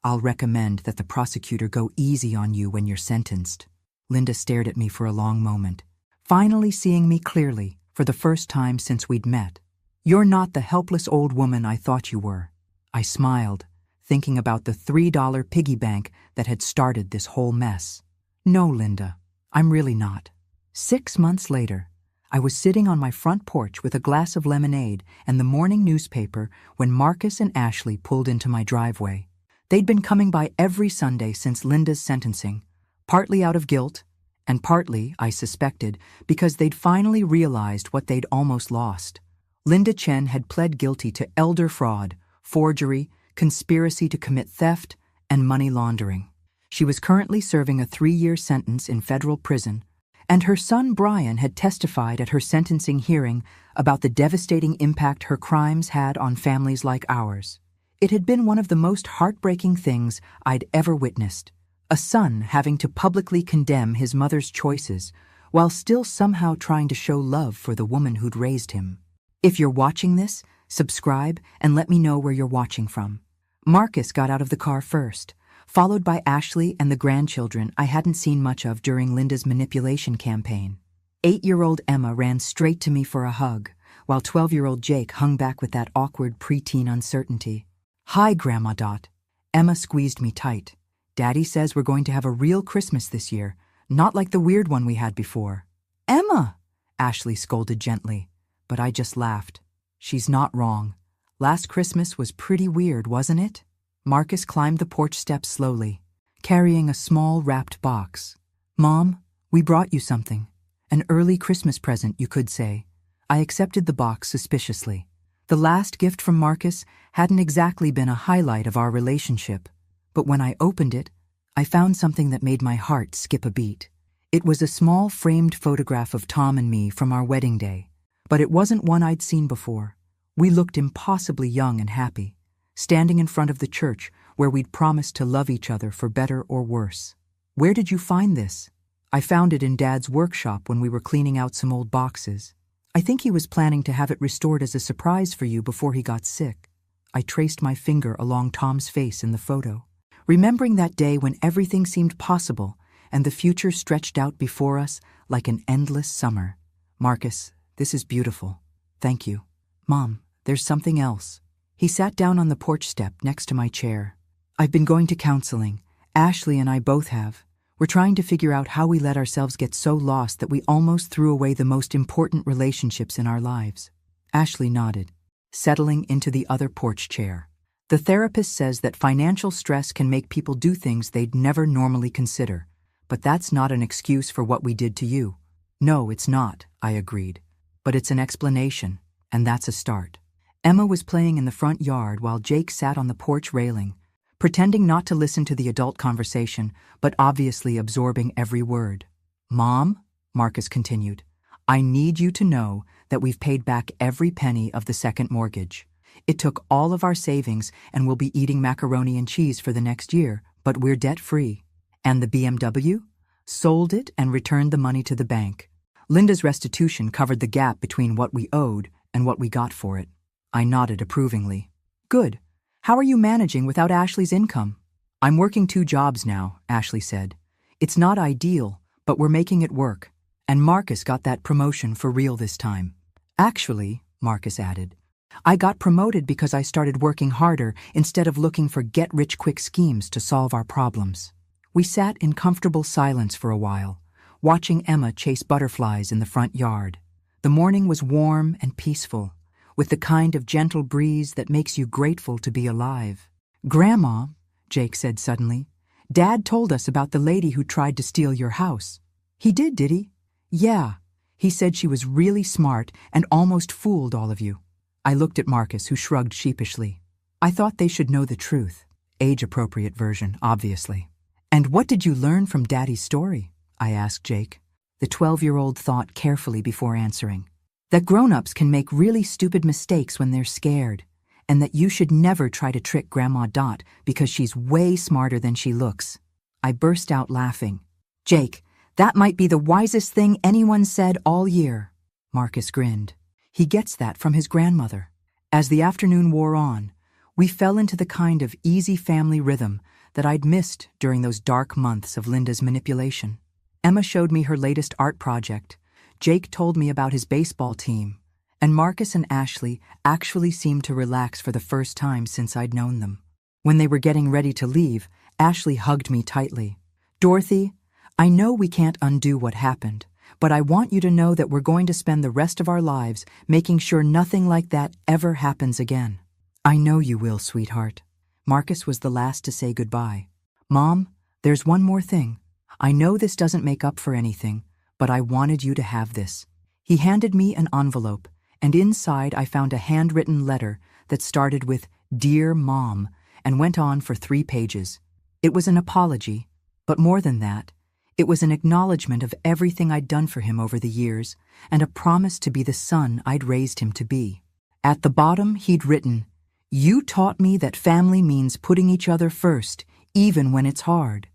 I'll recommend that the prosecutor go easy on you when you're sentenced. Linda stared at me for a long moment, finally seeing me clearly for the first time since we'd met. You're not the helpless old woman I thought you were. I smiled, thinking about the $3 piggy bank that had started this whole mess. No, Linda, I'm really not. 6 months later, I was sitting on my front porch with a glass of lemonade and the morning newspaper when Marcus and Ashley pulled into my driveway. They'd been coming by every Sunday since Linda's sentencing, partly out of guilt, and partly, I suspected, because they'd finally realized what they'd almost lost. Linda Chen had pled guilty to elder fraud, forgery, conspiracy to commit theft, and money laundering. She was currently serving a 3-year sentence in federal prison, and her son Brian had testified at her sentencing hearing about the devastating impact her crimes had on families like ours. It had been one of the most heartbreaking things I'd ever witnessed, a son having to publicly condemn his mother's choices while still somehow trying to show love for the woman who'd raised him. If you're watching this, subscribe and let me know where you're watching from. Marcus got out of the car first, followed by Ashley and the grandchildren I hadn't seen much of during Linda's manipulation campaign. 8-year-old Emma ran straight to me for a hug, while 12-year-old Jake hung back with that awkward preteen uncertainty. Hi, Grandma Dot. Emma squeezed me tight. Daddy says we're going to have a real Christmas this year, not like the weird one we had before. Emma! Ashley scolded gently, but I just laughed. She's not wrong. Last Christmas was pretty weird, wasn't it? Marcus climbed the porch steps slowly, carrying a small wrapped box. Mom, we brought you something. An early Christmas present, you could say. I accepted the box suspiciously. The last gift from Marcus hadn't exactly been a highlight of our relationship, but when I opened it, I found something that made my heart skip a beat. It was a small framed photograph of Tom and me from our wedding day, but it wasn't one I'd seen before. We looked impossibly young and happy, standing in front of the church where we'd promised to love each other for better or worse. Where did you find this? I found it in Dad's workshop when we were cleaning out some old boxes. I think he was planning to have it restored as a surprise for you before he got sick. I traced my finger along Tom's face in the photo, remembering that day when everything seemed possible and the future stretched out before us like an endless summer. Marcus, this is beautiful. Thank you. Mom, there's something else. He sat down on the porch step next to my chair. I've been going to counseling. Ashley and I both have. We're trying to figure out how we let ourselves get so lost that we almost threw away the most important relationships in our lives. Ashley nodded, settling into the other porch chair. The therapist says that financial stress can make people do things they'd never normally consider. But that's not an excuse for what we did to you. No, it's not, I agreed. But it's an explanation, and that's a start. Emma was playing in the front yard while Jake sat on the porch railing, pretending not to listen to the adult conversation, but obviously absorbing every word. Mom, Marcus continued, I need you to know that we've paid back every penny of the second mortgage. It took all of our savings and we'll be eating macaroni and cheese for the next year, but we're debt-free. And the BMW? Sold it and returned the money to the bank. Linda's restitution covered the gap between what we owed and what we got for it. I nodded approvingly. Good. How are you managing without Ashley's income? I'm working 2 jobs now, Ashley said. It's not ideal, but we're making it work. And Marcus got that promotion for real this time. Actually, Marcus added, I got promoted because I started working harder instead of looking for get-rich-quick schemes to solve our problems. We sat in comfortable silence for a while, watching Emma chase butterflies in the front yard. The morning was warm and peaceful, with the kind of gentle breeze that makes you grateful to be alive. Grandma, Jake said suddenly, Dad told us about the lady who tried to steal your house. He did he? Yeah. He said she was really smart and almost fooled all of you. I looked at Marcus, who shrugged sheepishly. I thought they should know the truth. Age-appropriate version, obviously. And what did you learn from Daddy's story? I asked Jake. The 12-year-old thought carefully before answering. That grown-ups can make really stupid mistakes when they're scared, and that you should never try to trick Grandma Dot because she's way smarter than she looks. I burst out laughing. Jake, that might be the wisest thing anyone said all year. Marcus grinned. He gets that from his grandmother. As the afternoon wore on, we fell into the kind of easy family rhythm that I'd missed during those dark months of Linda's manipulation. Emma showed me her latest art project. Jake told me about his baseball team. And Marcus and Ashley actually seemed to relax for the first time since I'd known them. When they were getting ready to leave, Ashley hugged me tightly. Dorothy, I know we can't undo what happened, but I want you to know that we're going to spend the rest of our lives making sure nothing like that ever happens again. I know you will, sweetheart. Marcus was the last to say goodbye. Mom, there's one more thing. I know this doesn't make up for anything, but I wanted you to have this. He handed me an envelope, and inside I found a handwritten letter that started with Dear Mom and went on for 3 pages. It was an apology, but more than that, it was an acknowledgement of everything I'd done for him over the years and a promise to be the son I'd raised him to be. At the bottom, he'd written, You taught me that family means putting each other first, even when it's hard.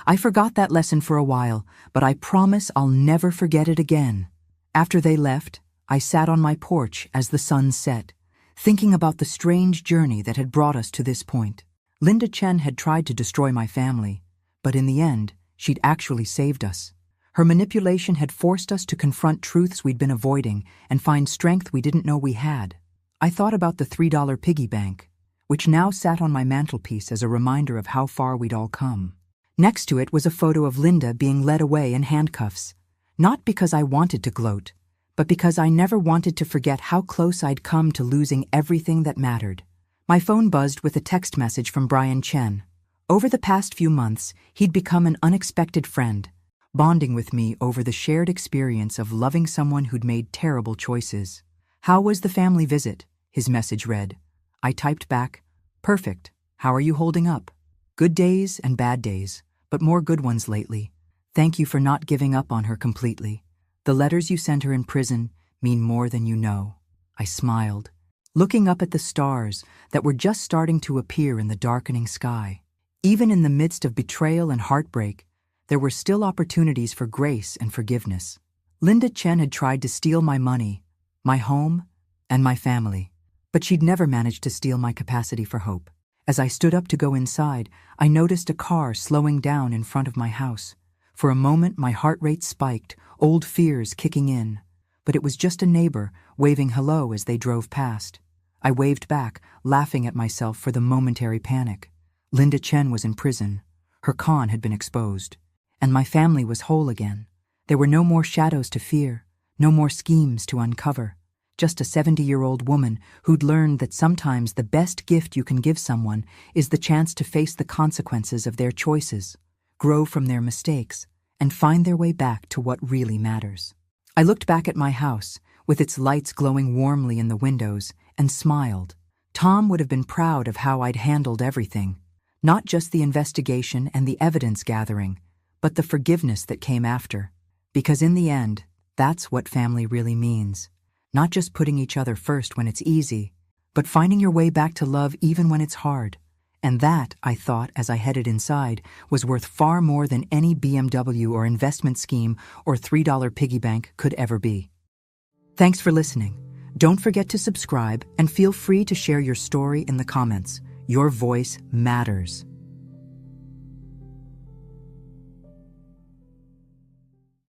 I forgot that lesson for a while, but I promise I'll never forget it again. After they left, I sat on my porch as the sun set, thinking about the strange journey that had brought us to this point. Linda Chen had tried to destroy my family, but in the end, she'd actually saved us. Her manipulation had forced us to confront truths we'd been avoiding and find strength we didn't know we had. I thought about the $3 piggy bank, which now sat on my mantelpiece as a reminder of how far we'd all come. Next to it was a photo of Linda being led away in handcuffs, not because I wanted to gloat, but because I never wanted to forget how close I'd come to losing everything that mattered. My phone buzzed with a text message from Brian Chen. Over the past few months, he'd become an unexpected friend, bonding with me over the shared experience of loving someone who'd made terrible choices. How was the family visit? His message read. I typed back, Perfect. How are you holding up? Good days and bad days, but more good ones lately. Thank you for not giving up on her completely. The letters you sent her in prison mean more than you know. I smiled, looking up at the stars that were just starting to appear in the darkening sky. Even in the midst of betrayal and heartbreak, there were still opportunities for grace and forgiveness. Linda Chen had tried to steal my money, my home, and my family, but she'd never managed to steal my capacity for hope. As I stood up to go inside, I noticed a car slowing down in front of my house. For a moment, my heart rate spiked, old fears kicking in. But it was just a neighbor, waving hello as they drove past. I waved back, laughing at myself for the momentary panic. Linda Chen was in prison. Her con had been exposed. And my family was whole again. There were no more shadows to fear, no more schemes to uncover. just a 70-year-old woman who'd learned that sometimes the best gift you can give someone is the chance to face the consequences of their choices, grow from their mistakes, and find their way back to what really matters. I looked back at my house, with its lights glowing warmly in the windows, and smiled. Tom would have been proud of how I'd handled everything, not just the investigation and the evidence gathering, but the forgiveness that came after. Because in the end, that's what family really means. Not just putting each other first when it's easy, but finding your way back to love even when it's hard. And that, I thought as I headed inside, was worth far more than any BMW or investment scheme or $3 piggy bank could ever be. Thanks for listening. Don't forget to subscribe and feel free to share your story in the comments. Your voice matters.